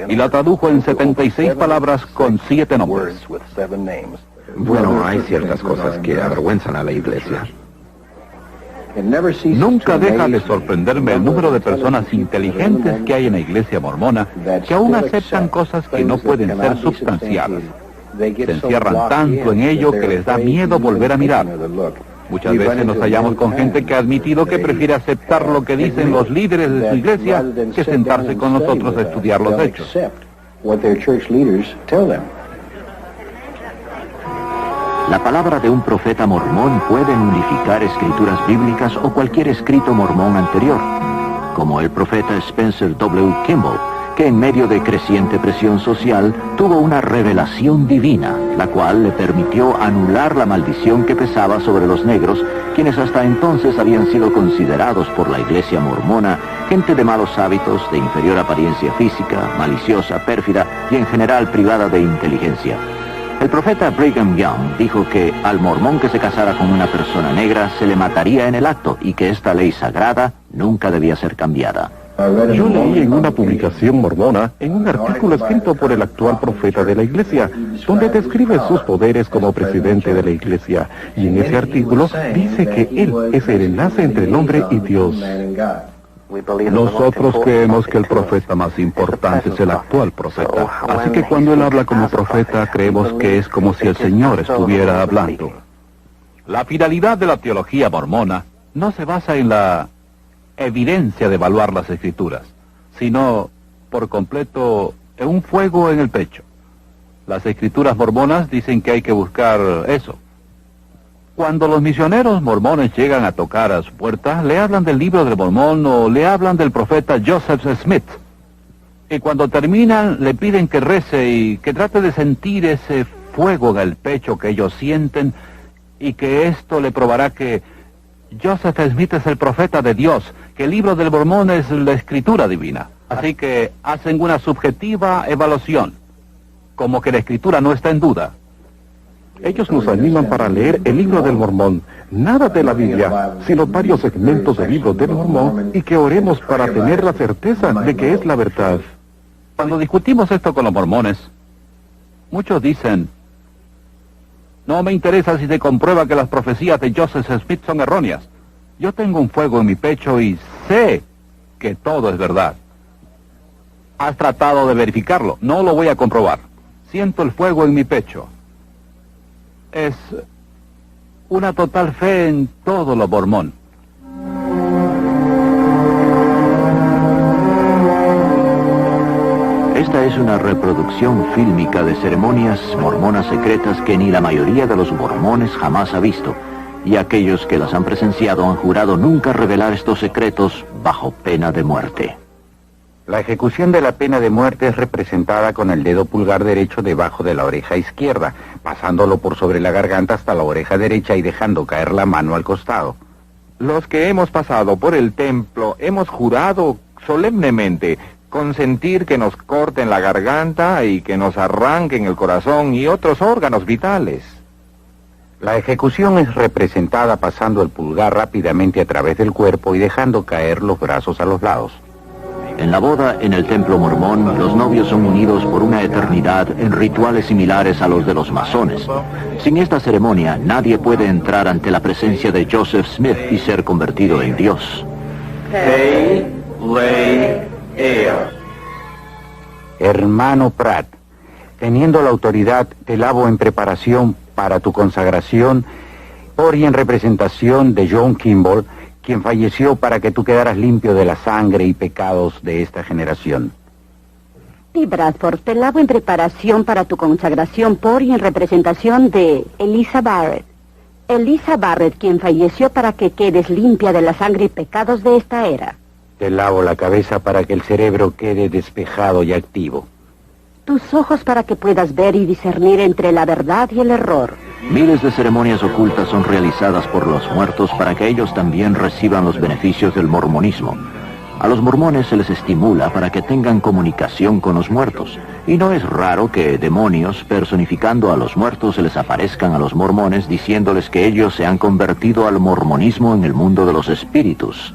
y la tradujo en 76 palabras con 7 nombres. Bueno, hay ciertas cosas que avergüenzan a la Iglesia. Nunca deja de sorprenderme el número de personas inteligentes que hay en la Iglesia mormona que aún aceptan cosas que no pueden ser sustanciadas. Se encierran tanto en ello que les da miedo volver a mirar. Muchas veces nos hallamos con gente que ha admitido que prefiere aceptar lo que dicen los líderes de su iglesia que sentarse con nosotros a estudiar los hechos. La palabra de un profeta mormón puede unificar escrituras bíblicas o cualquier escrito mormón anterior, como el profeta Spencer W. Kimball, que en medio de creciente presión social tuvo una revelación divina, la cual le permitió anular la maldición que pesaba sobre los negros, quienes hasta entonces habían sido considerados por la Iglesia mormona gente de malos hábitos, de inferior apariencia física, maliciosa, pérfida y en general privada de inteligencia. El profeta Brigham Young dijo que al mormón que se casara con una persona negra se le mataría en el acto y que esta ley sagrada nunca debía ser cambiada. Yo leí en una publicación mormona, en un artículo escrito por el actual profeta de la Iglesia, donde describe sus poderes como presidente de la Iglesia, y en ese artículo dice que él es el enlace entre el hombre y Dios. Nosotros creemos que el profeta más importante es el actual profeta. Así que cuando él habla como profeta, creemos que es como si el Señor estuviera hablando. La finalidad de la teología mormona no se basa en la evidencia de evaluar las escrituras, sino por completo en un fuego en el pecho. Las escrituras mormonas dicen que hay que buscar eso. Cuando los misioneros mormones llegan a tocar a su puerta, le hablan del libro del Mormón o le hablan del profeta Joseph Smith. Y cuando terminan, le piden que rece y que trate de sentir ese fuego en el pecho que ellos sienten y que esto le probará que Joseph Smith es el profeta de Dios, que el libro del Mormón es la escritura divina. Así que hacen una subjetiva evaluación, como que la escritura no está en duda. Ellos nos animan para leer el libro del Mormón, nada de la Biblia, sino varios segmentos del libro del Mormón, y que oremos para tener la certeza de que es la verdad. Cuando discutimos esto con los mormones, muchos dicen, no me interesa si se comprueba que las profecías de Joseph Smith son erróneas. Yo tengo un fuego en mi pecho y sé que todo es verdad. ¿Has tratado de verificarlo? No lo voy a comprobar. Siento el fuego en mi pecho. Es una total fe en todo lo mormón. Esta es una reproducción fílmica de ceremonias mormonas secretas que ni la mayoría de los mormones jamás ha visto, y aquellos que las han presenciado han jurado nunca revelar estos secretos bajo pena de muerte. La ejecución de la pena de muerte es representada con el dedo pulgar derecho debajo de la oreja izquierda, pasándolo por sobre la garganta hasta la oreja derecha y dejando caer la mano al costado. Los que hemos pasado por el templo hemos jurado solemnemente consentir que nos corten la garganta y que nos arranquen el corazón y otros órganos vitales. La ejecución es representada pasando el pulgar rápidamente a través del cuerpo y dejando caer los brazos a los lados. En la boda en el templo mormón, los novios son unidos por una eternidad en rituales similares a los de los masones. Sin esta ceremonia, nadie puede entrar ante la presencia de Joseph Smith y ser convertido en Dios. Hermano Pratt, teniendo la autoridad, te lavo en preparación para tu consagración por y en representación de John Kimball, quien falleció para que tú quedaras limpio de la sangre y pecados de esta generación. Y Bradford, te lavo en preparación para tu consagración por y en representación de Eliza Barrett. Eliza Barrett, quien falleció para que quedes limpia de la sangre y pecados de esta era. Te lavo la cabeza para que el cerebro quede despejado y activo. Tus ojos para que puedas ver y discernir entre la verdad y el error. Miles de ceremonias ocultas son realizadas por los muertos para que ellos también reciban los beneficios del mormonismo. A los mormones se les estimula para que tengan comunicación con los muertos, y no es raro que demonios personificando a los muertos se les aparezcan a los mormones diciéndoles que ellos se han convertido al mormonismo en el mundo de los espíritus.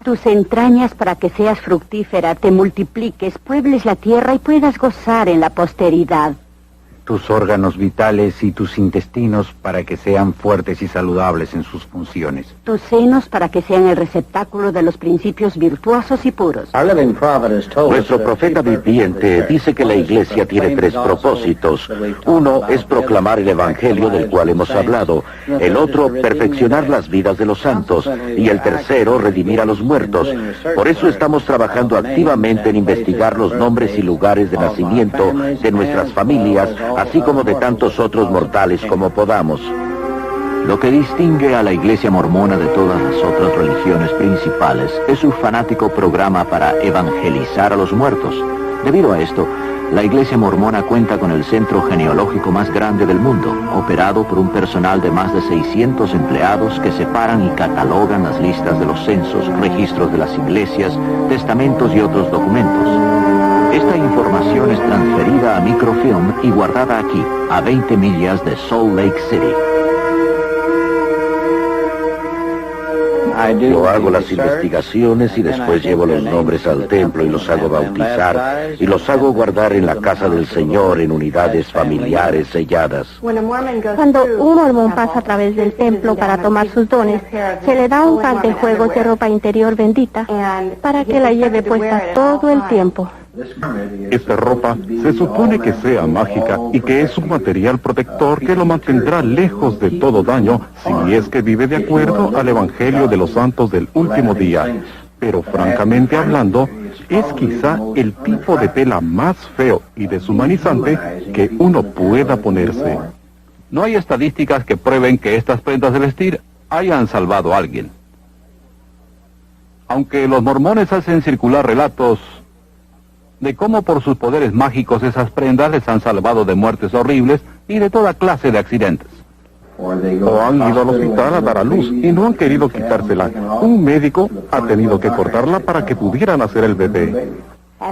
Tus entrañas para que seas fructífera, te multipliques, puebles la tierra y puedas gozar en la posteridad. Tus órganos vitales y tus intestinos para que sean fuertes y saludables en sus funciones. Tus senos para que sean el receptáculo de los principios virtuosos y puros. Nuestro profeta viviente dice que la iglesia tiene 3 propósitos. Uno es proclamar el evangelio del cual hemos hablado. El otro, perfeccionar las vidas de los santos. Y el tercero, redimir a los muertos. Por eso estamos trabajando activamente en investigar los nombres y lugares de nacimiento de nuestras familias, así como de tantos otros mortales como podamos. Lo que distingue a la Iglesia mormona de todas las otras religiones principales es su fanático programa para evangelizar a los muertos. Debido a esto, la Iglesia mormona cuenta con el centro genealógico más grande del mundo, operado por un personal de más de 600 empleados que separan y catalogan las listas de los censos, registros de las iglesias, testamentos y otros documentos. Esta información es transferida a microfilm y guardada aquí, a 20 millas de Salt Lake City. Yo hago las investigaciones y después llevo los nombres al templo y los hago bautizar y los hago guardar en la casa del Señor en unidades familiares selladas. Cuando un mormón pasa a través del templo para tomar sus dones, se le da un par de juegos de ropa interior bendita para que la lleve puesta todo el tiempo. Esta ropa se supone que sea mágica y que es un material protector que lo mantendrá lejos de todo daño si es que vive de acuerdo al Evangelio de los Santos del último día. Pero francamente hablando, es quizá el tipo de tela más feo y deshumanizante que uno pueda ponerse. No hay estadísticas que prueben que estas prendas de vestir hayan salvado a alguien. Aunque los mormones hacen circular relatos de cómo por sus poderes mágicos esas prendas les han salvado de muertes horribles y de toda clase de accidentes. O han ido al hospital a dar a luz y no han querido quitársela. Un médico ha tenido que cortarla para que pudieran hacer el bebé.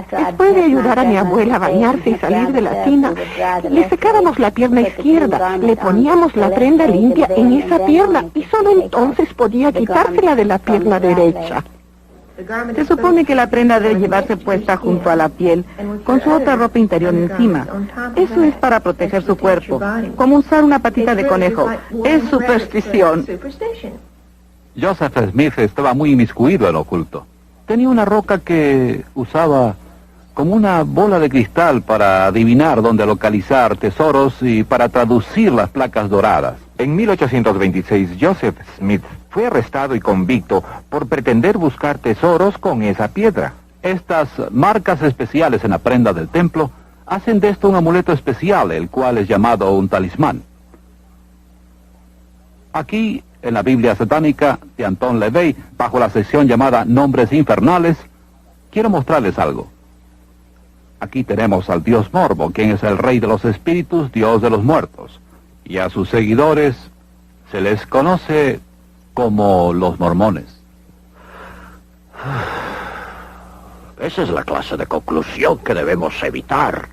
Después de ayudar a mi abuela a bañarse y salir de la tina, le secábamos la pierna izquierda, le poníamos la prenda limpia en esa pierna y solo entonces podía quitársela de la pierna derecha. Se supone que la prenda debe llevarse puesta junto a la piel, con su otra ropa interior encima. Eso es para proteger su cuerpo, como usar una patita de conejo. Es superstición. Joseph Smith estaba muy inmiscuido en lo oculto. Tenía una roca que usaba como una bola de cristal para adivinar dónde localizar tesoros y para traducir las placas doradas. En 1826, Joseph Smith fue arrestado y convicto por pretender buscar tesoros con esa piedra. Estas marcas especiales en la prenda del templo hacen de esto un amuleto especial, el cual es llamado un talismán. Aquí, en la Biblia satánica de Anton LaVey, bajo la sección llamada Nombres Infernales, quiero mostrarles algo. Aquí tenemos al dios Morbo, quien es el rey de los espíritus, dios de los muertos. Y a sus seguidores se les conoce como los mormones. Esa es la clase de conclusión que debemos evitar.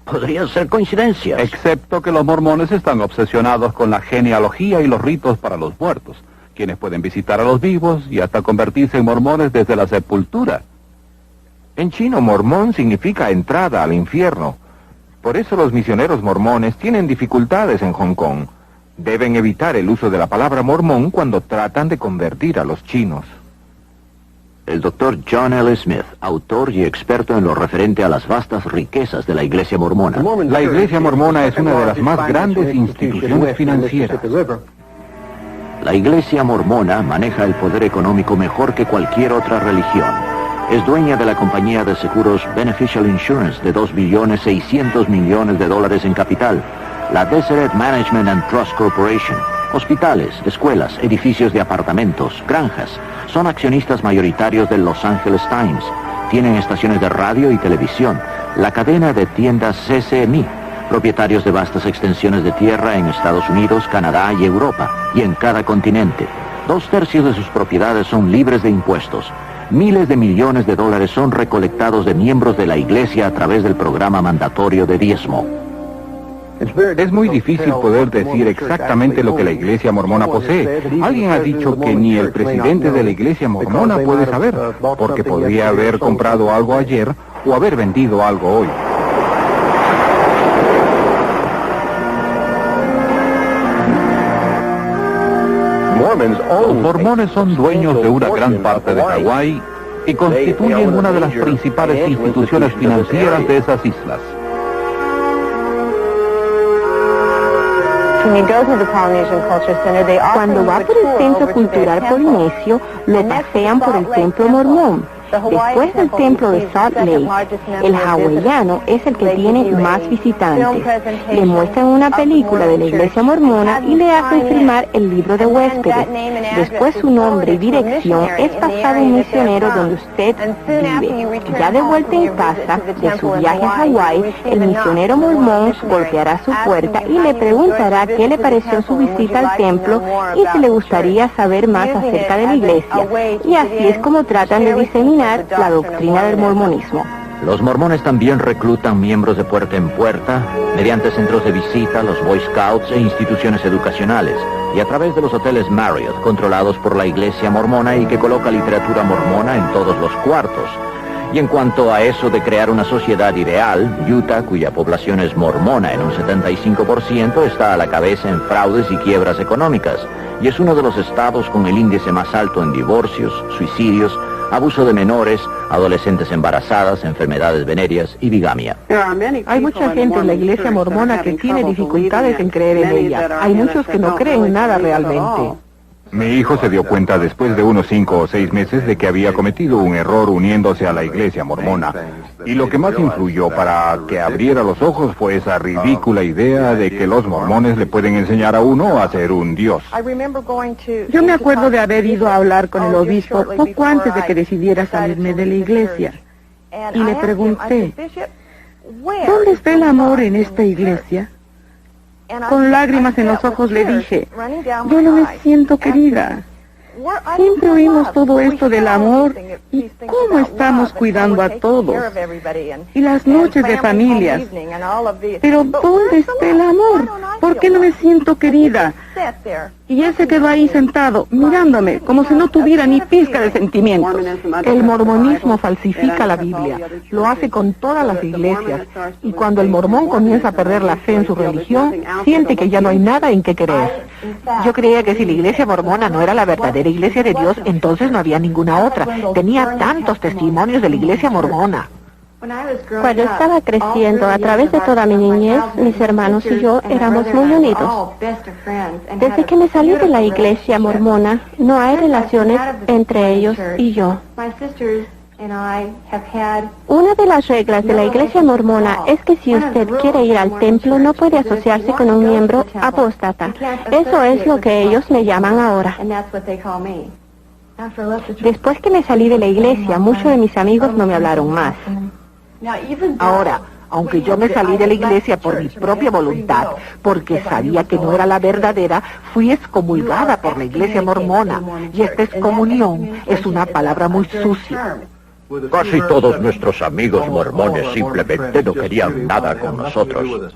Podrían ser coincidencias. Excepto que los mormones están obsesionados con la genealogía y los ritos para los muertos. quienes pueden visitar a los vivos y hasta convertirse en mormones desde la sepultura. En chino, mormón significa entrada al infierno. Por eso los misioneros mormones tienen dificultades en Hong Kong. Deben evitar el uso de la palabra mormón cuando tratan de convertir a los chinos. El doctor John L. Smith, autor y experto en lo referente a las vastas riquezas de la Iglesia Mormona. La Iglesia Mormona es una de las más grandes instituciones financieras. La Iglesia Mormona maneja el poder económico mejor que cualquier otra religión. Es dueña de la compañía de seguros Beneficial Insurance de $2.6 billones en capital, la Deseret Management and Trust Corporation, hospitales, escuelas, edificios de apartamentos, granjas. Son accionistas mayoritarios del Los Angeles Times. Tienen estaciones de radio y televisión. La cadena de tiendas CCMI. Propietarios de vastas extensiones de tierra en Estados Unidos, Canadá y Europa. Y en cada continente. 2/3 de sus propiedades son libres de impuestos. Miles de millones de dólares son recolectados de miembros de la Iglesia a través del programa mandatorio de diezmo. Es muy difícil poder decir exactamente lo que la Iglesia Mormona posee. Alguien ha dicho que ni el presidente de la Iglesia Mormona puede saber, porque podría haber comprado algo ayer o haber vendido algo hoy. Los mormones son dueños de una gran parte de Hawái y constituyen una de las principales instituciones financieras de esas islas. Cuando va por el Centro Cultural Polinesio, lo pasean por el Templo Mormón. Después del templo de Salt Lake, el hawaiano es el que tiene más visitantes. Le muestran una película de la Iglesia Mormona y le hacen firmar el libro de huéspedes. Después su nombre y dirección es pasado a un misionero donde usted vive. Ya de vuelta en casa de su viaje a Hawái, el misionero mormón golpeará su puerta y le preguntará qué le pareció su visita al templo y si le gustaría saber más acerca de la iglesia. Y así es como tratan de diseminar la doctrina del mormonismo. Los mormones también reclutan miembros de puerta en puerta, mediante centros de visita, los Boy Scouts e instituciones educacionales, y a través de los hoteles Marriott, controlados por la Iglesia Mormona y que coloca literatura mormona en todos los cuartos. Y en cuanto a eso de crear una sociedad ideal, Utah, cuya población es mormona en un 75%, está a la cabeza en fraudes y quiebras económicas, y es uno de los estados con el índice más alto en divorcios, suicidios, abuso de menores, adolescentes embarazadas, enfermedades venéreas y bigamia. Hay mucha gente en la Iglesia Mormona que tiene dificultades en creer en ella. Hay muchos que no creen en nada realmente. Mi hijo se dio cuenta después de unos 5 o 6 meses de que había cometido un error uniéndose a la Iglesia Mormona. Y lo que más influyó para que abriera los ojos fue esa ridícula idea de que los mormones le pueden enseñar a uno a ser un dios. Yo me acuerdo de haber ido a hablar con el obispo poco antes de que decidiera salirme de la iglesia. Y le pregunté, ¿dónde está el amor en esta iglesia? Con lágrimas en los ojos le dije, yo no me siento querida. Siempre oímos todo esto del amor y cómo estamos cuidando a todos. Y las noches de familias. Pero ¿dónde está el amor? ¿Por qué no me siento querida? Y él se quedó ahí sentado, mirándome, como si no tuviera ni pizca de sentimientos. El mormonismo falsifica la Biblia, lo hace con todas las iglesias, y cuando el mormón comienza a perder la fe en su religión, siente que ya no hay nada en qué creer. Yo creía que si la iglesia mormona no era la verdadera iglesia de Dios, entonces no había ninguna otra. Tenía tantos testimonios de la iglesia mormona. Cuando estaba creciendo, a través de toda mi niñez, mis hermanos y yo éramos muy unidos. Desde que me salí de la iglesia mormona, no hay relaciones entre ellos y yo. Una de las reglas de la iglesia mormona es que si usted quiere ir al templo, no puede asociarse con un miembro apóstata. Eso es lo que ellos me llaman ahora. Después que me salí de la iglesia, muchos de mis amigos no me hablaron más. Ahora, aunque yo me salí de la iglesia por mi propia voluntad, porque sabía que no era la verdadera, fui excomulgada por la iglesia mormona. Y esta excomunión es una palabra muy sucia. Casi todos nuestros amigos mormones simplemente no querían nada con nosotros.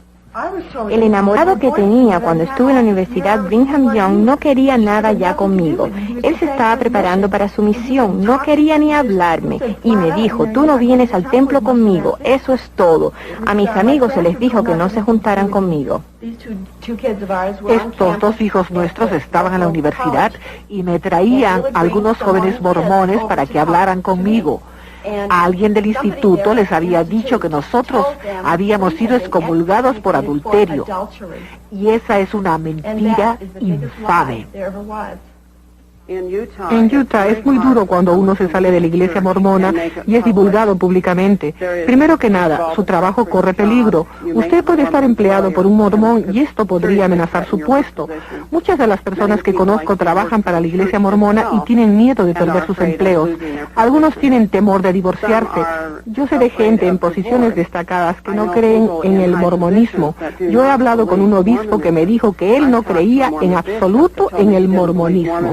El enamorado que tenía cuando estuve en la Universidad Brigham Young no quería nada ya conmigo. Él se estaba preparando para su misión, no quería ni hablarme. Y me dijo, tú no vienes al templo conmigo, eso es todo. A mis amigos se les dijo que no se juntaran conmigo. Estos dos hijos nuestros estaban en la universidad y me traían algunos jóvenes mormones para que hablaran conmigo. Alguien del instituto les había dicho que nosotros habíamos sido excomulgados por adulterio. Y esa es una mentira infame. En Utah es muy duro cuando uno se sale de la iglesia mormona y es divulgado públicamente. Primero que nada, su trabajo corre peligro. Usted puede estar empleado por un mormón y esto podría amenazar su puesto. Muchas de las personas que conozco trabajan para la iglesia mormona y tienen miedo de perder sus empleos. Algunos tienen temor de divorciarse. Yo sé de gente en posiciones destacadas que no creen en el mormonismo. Yo he hablado con un obispo que me dijo que él no creía en absoluto en el mormonismo.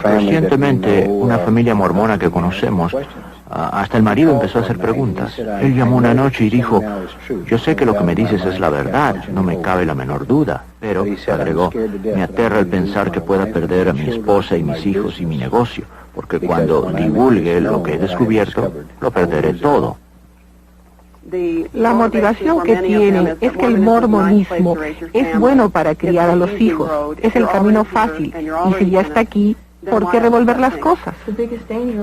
Recientemente, una familia mormona que conocemos, hasta el marido empezó a hacer preguntas. Él llamó una noche y dijo, yo sé que lo que me dices es la verdad, no me cabe la menor duda, pero, agregó, me aterra el pensar que pueda perder a mi esposa y mis hijos y mi negocio, porque cuando divulgue lo que he descubierto, lo perderé todo. La motivación que tienen es que el mormonismo es bueno para criar a los hijos, es el camino fácil, y si ya está aquí, ¿por qué revolver las cosas?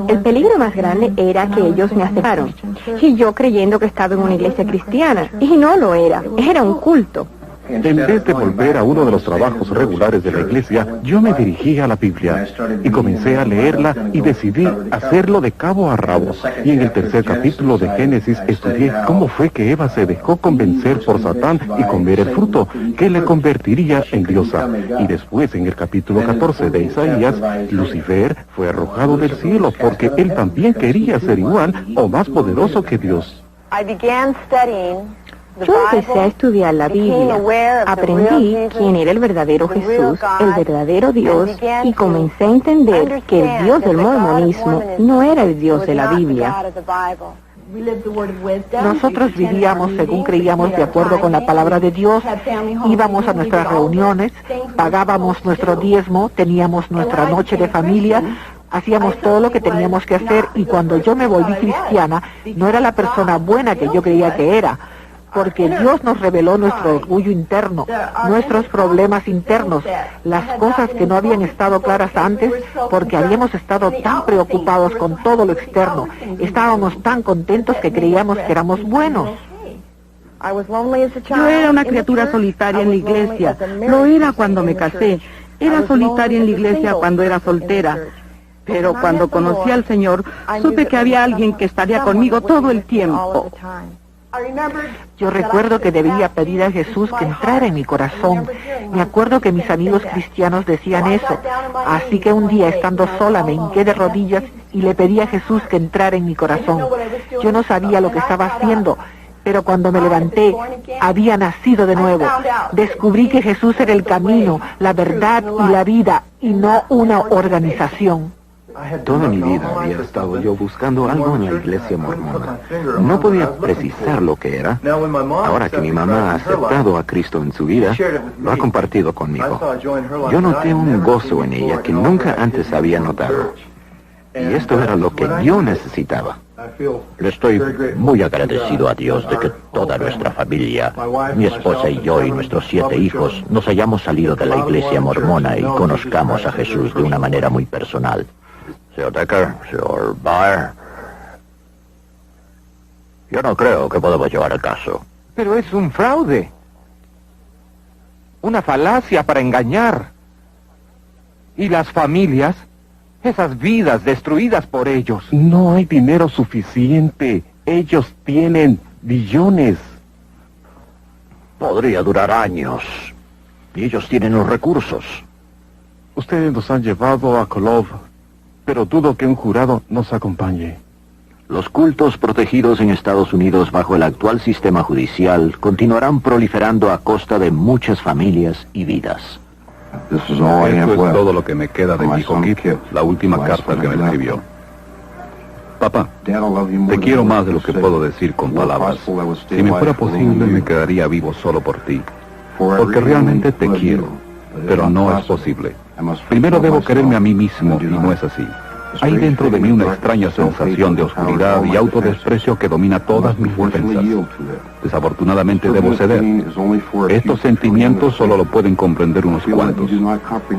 El peligro más grande era que ellos me aceptaron, y yo creyendo que estaba en una iglesia cristiana, y no lo era, era un culto. En vez de volver a uno de los trabajos regulares de la iglesia, yo me dirigí a la Biblia y comencé a leerla y decidí hacerlo de cabo a rabo. Y en el tercer capítulo de Génesis estudié cómo fue que Eva se dejó convencer por Satán y comer el fruto que le convertiría en diosa. Y después en el capítulo 14 de Isaías, Lucifer fue arrojado del cielo porque él también quería ser igual o más poderoso que Dios. Yo empecé a estudiar la Biblia, aprendí quién era el verdadero Jesús, el verdadero Dios, y comencé a entender que el Dios del mormonismo no era el Dios de la Biblia. Nosotros vivíamos según creíamos de acuerdo con la palabra de Dios, íbamos a nuestras reuniones, pagábamos nuestro diezmo, teníamos nuestra noche de familia, hacíamos todo lo que teníamos que hacer y cuando yo me volví cristiana no era la persona buena que yo creía que era. Porque Dios nos reveló nuestro orgullo interno, nuestros problemas internos, las cosas que no habían estado claras antes, porque habíamos estado tan preocupados con todo lo externo, estábamos tan contentos que creíamos que éramos buenos. Yo era una criatura solitaria en la iglesia, lo era cuando me casé, era solitaria en la iglesia cuando era soltera. Pero cuando conocí al Señor, supe que había alguien que estaría conmigo todo el tiempo. Yo recuerdo que debía pedir a Jesús que entrara en mi corazón. Me acuerdo que mis amigos cristianos decían eso. Así que un día, estando sola, me hinqué de rodillas y le pedí a Jesús que entrara en mi corazón. Yo no sabía lo que estaba haciendo, pero cuando me levanté, había nacido de nuevo. Descubrí que Jesús era el camino, la verdad y la vida, y no una organización. Toda mi vida había estado yo buscando algo en la iglesia mormona. No podía precisar lo que era. Ahora que mi mamá ha aceptado a Cristo en su vida, lo ha compartido conmigo. Yo noté un gozo en ella que nunca antes había notado. Y esto era lo que yo necesitaba. Le estoy muy agradecido a Dios de que toda nuestra familia, mi esposa y yo y nuestros 7 hijos, nos hayamos salido de la iglesia mormona y conozcamos a Jesús de una manera muy personal. Señor Decker, señor Baer, yo no creo que podamos llevar el caso. Pero es un fraude. Una falacia para engañar. Y las familias, esas vidas destruidas por ellos. No hay dinero suficiente. Ellos tienen billones. Podría durar años. Y ellos tienen los recursos. Ustedes nos han llevado a Kolob, pero dudo que un jurado nos acompañe. Los cultos protegidos en Estados Unidos bajo el actual sistema judicial continuarán proliferando a costa de muchas familias y vidas. Esto es todo lo que me queda de mi hijo Kip, la última carta que me escribió. Papá, te quiero más de lo que puedo decir con palabras. Si me fuera posible, me quedaría vivo solo por ti. Porque realmente te quiero, pero no es posible. Primero debo quererme a mí mismo y no es así. Hay dentro de mí una extraña sensación de oscuridad y autodesprecio que domina todas mis defensas. Desafortunadamente debo ceder. Estos sentimientos solo lo pueden comprender unos cuantos.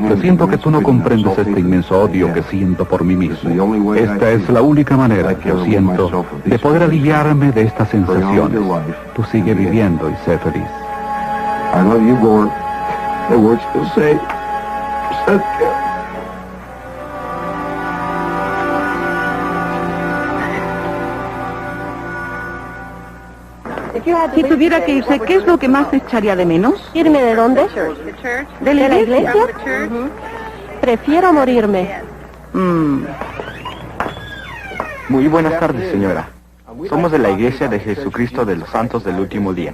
Presiento que tú no comprendes este inmenso odio que siento por mí mismo. Esta es la única manera que yo siento de poder aliviarme de estas sensaciones. Tú sigue viviendo y sé feliz. I love you, Gord. The words to say. Si tuviera que irse, ¿qué es lo que más echaría de menos? ¿Irme de dónde? ¿De la iglesia? Prefiero morirme. Muy buenas tardes, señora. Somos de la Iglesia de Jesucristo de los Santos del Último Día.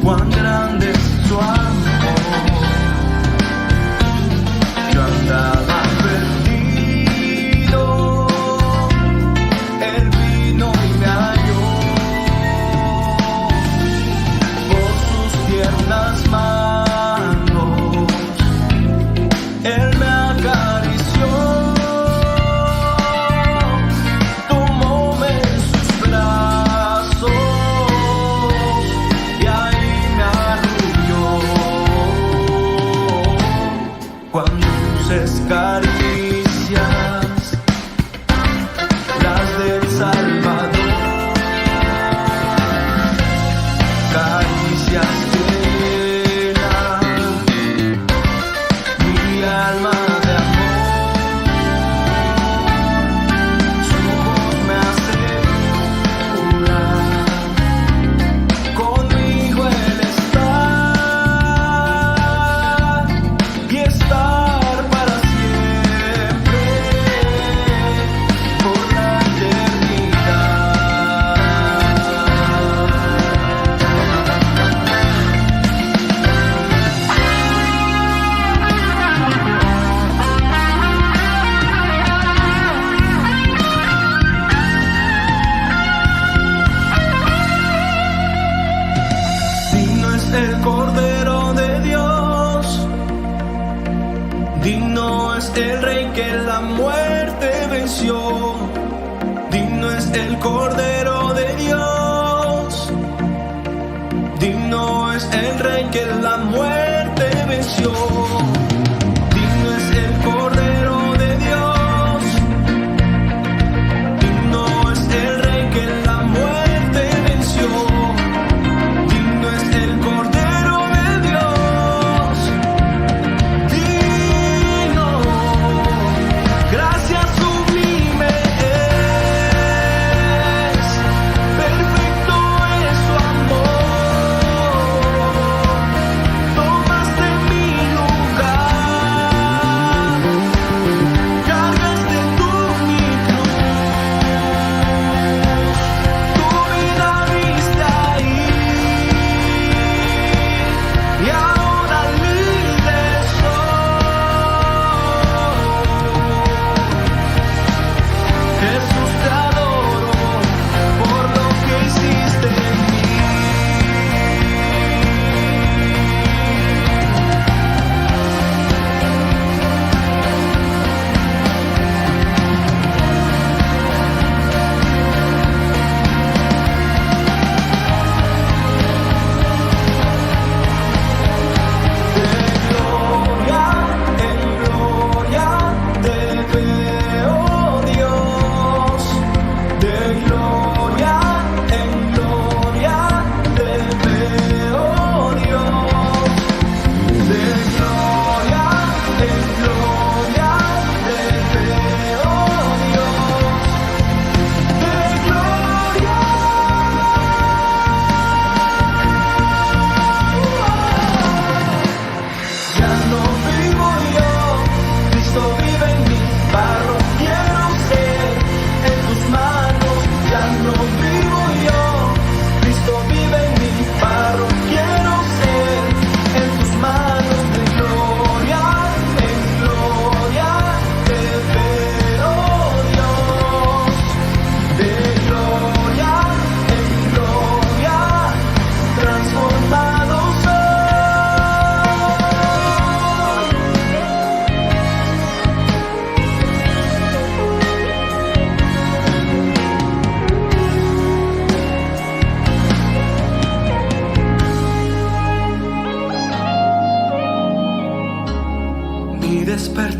Cuán grande es su amor. Yo andaba perdido, Él vino y me halló. Por sus tiernas manos, Él me acarició. Tomóme en sus brazos y ahí me arrulló. Cuán dulces caricias, las del Salvador, caricias llenan mi alma de amor. Su voz me asegura, conmigo Él está y estar para siempre por la Digno es el Cordero de Dios, digno es el Rey que la muerte venció. Digno es el Cordero de Dios, digno es el Rey que la muerte venció. Digno es el Cordero de Dios, digno es el Rey que la muerte venció. Digno es el Cordero de Dios, digno, gracias sublime es, perfecto es su amor. Tomaste mi lugar.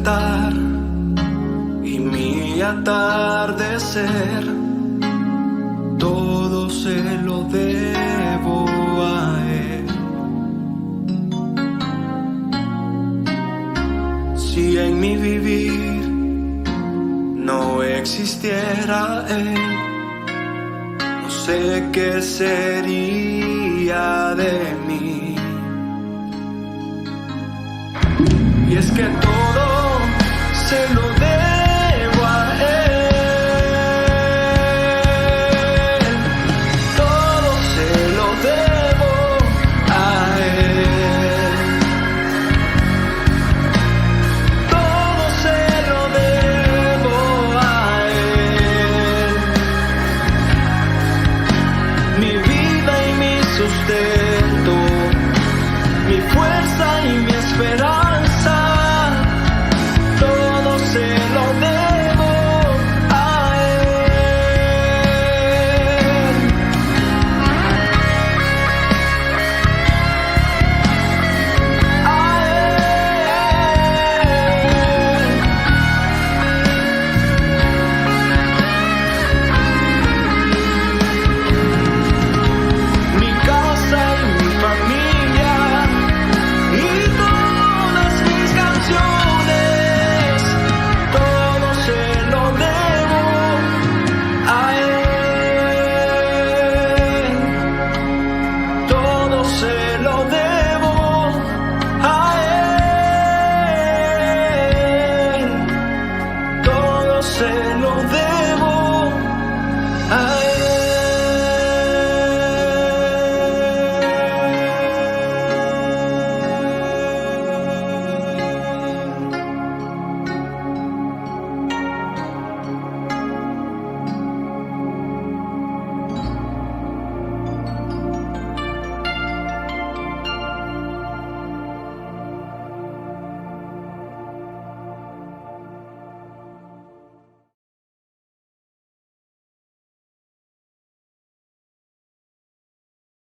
despertar y mi atardecer, todo se lo debo a él. Si en mi vivir no existiera él, no sé qué sería de mí. Y es que todo se lo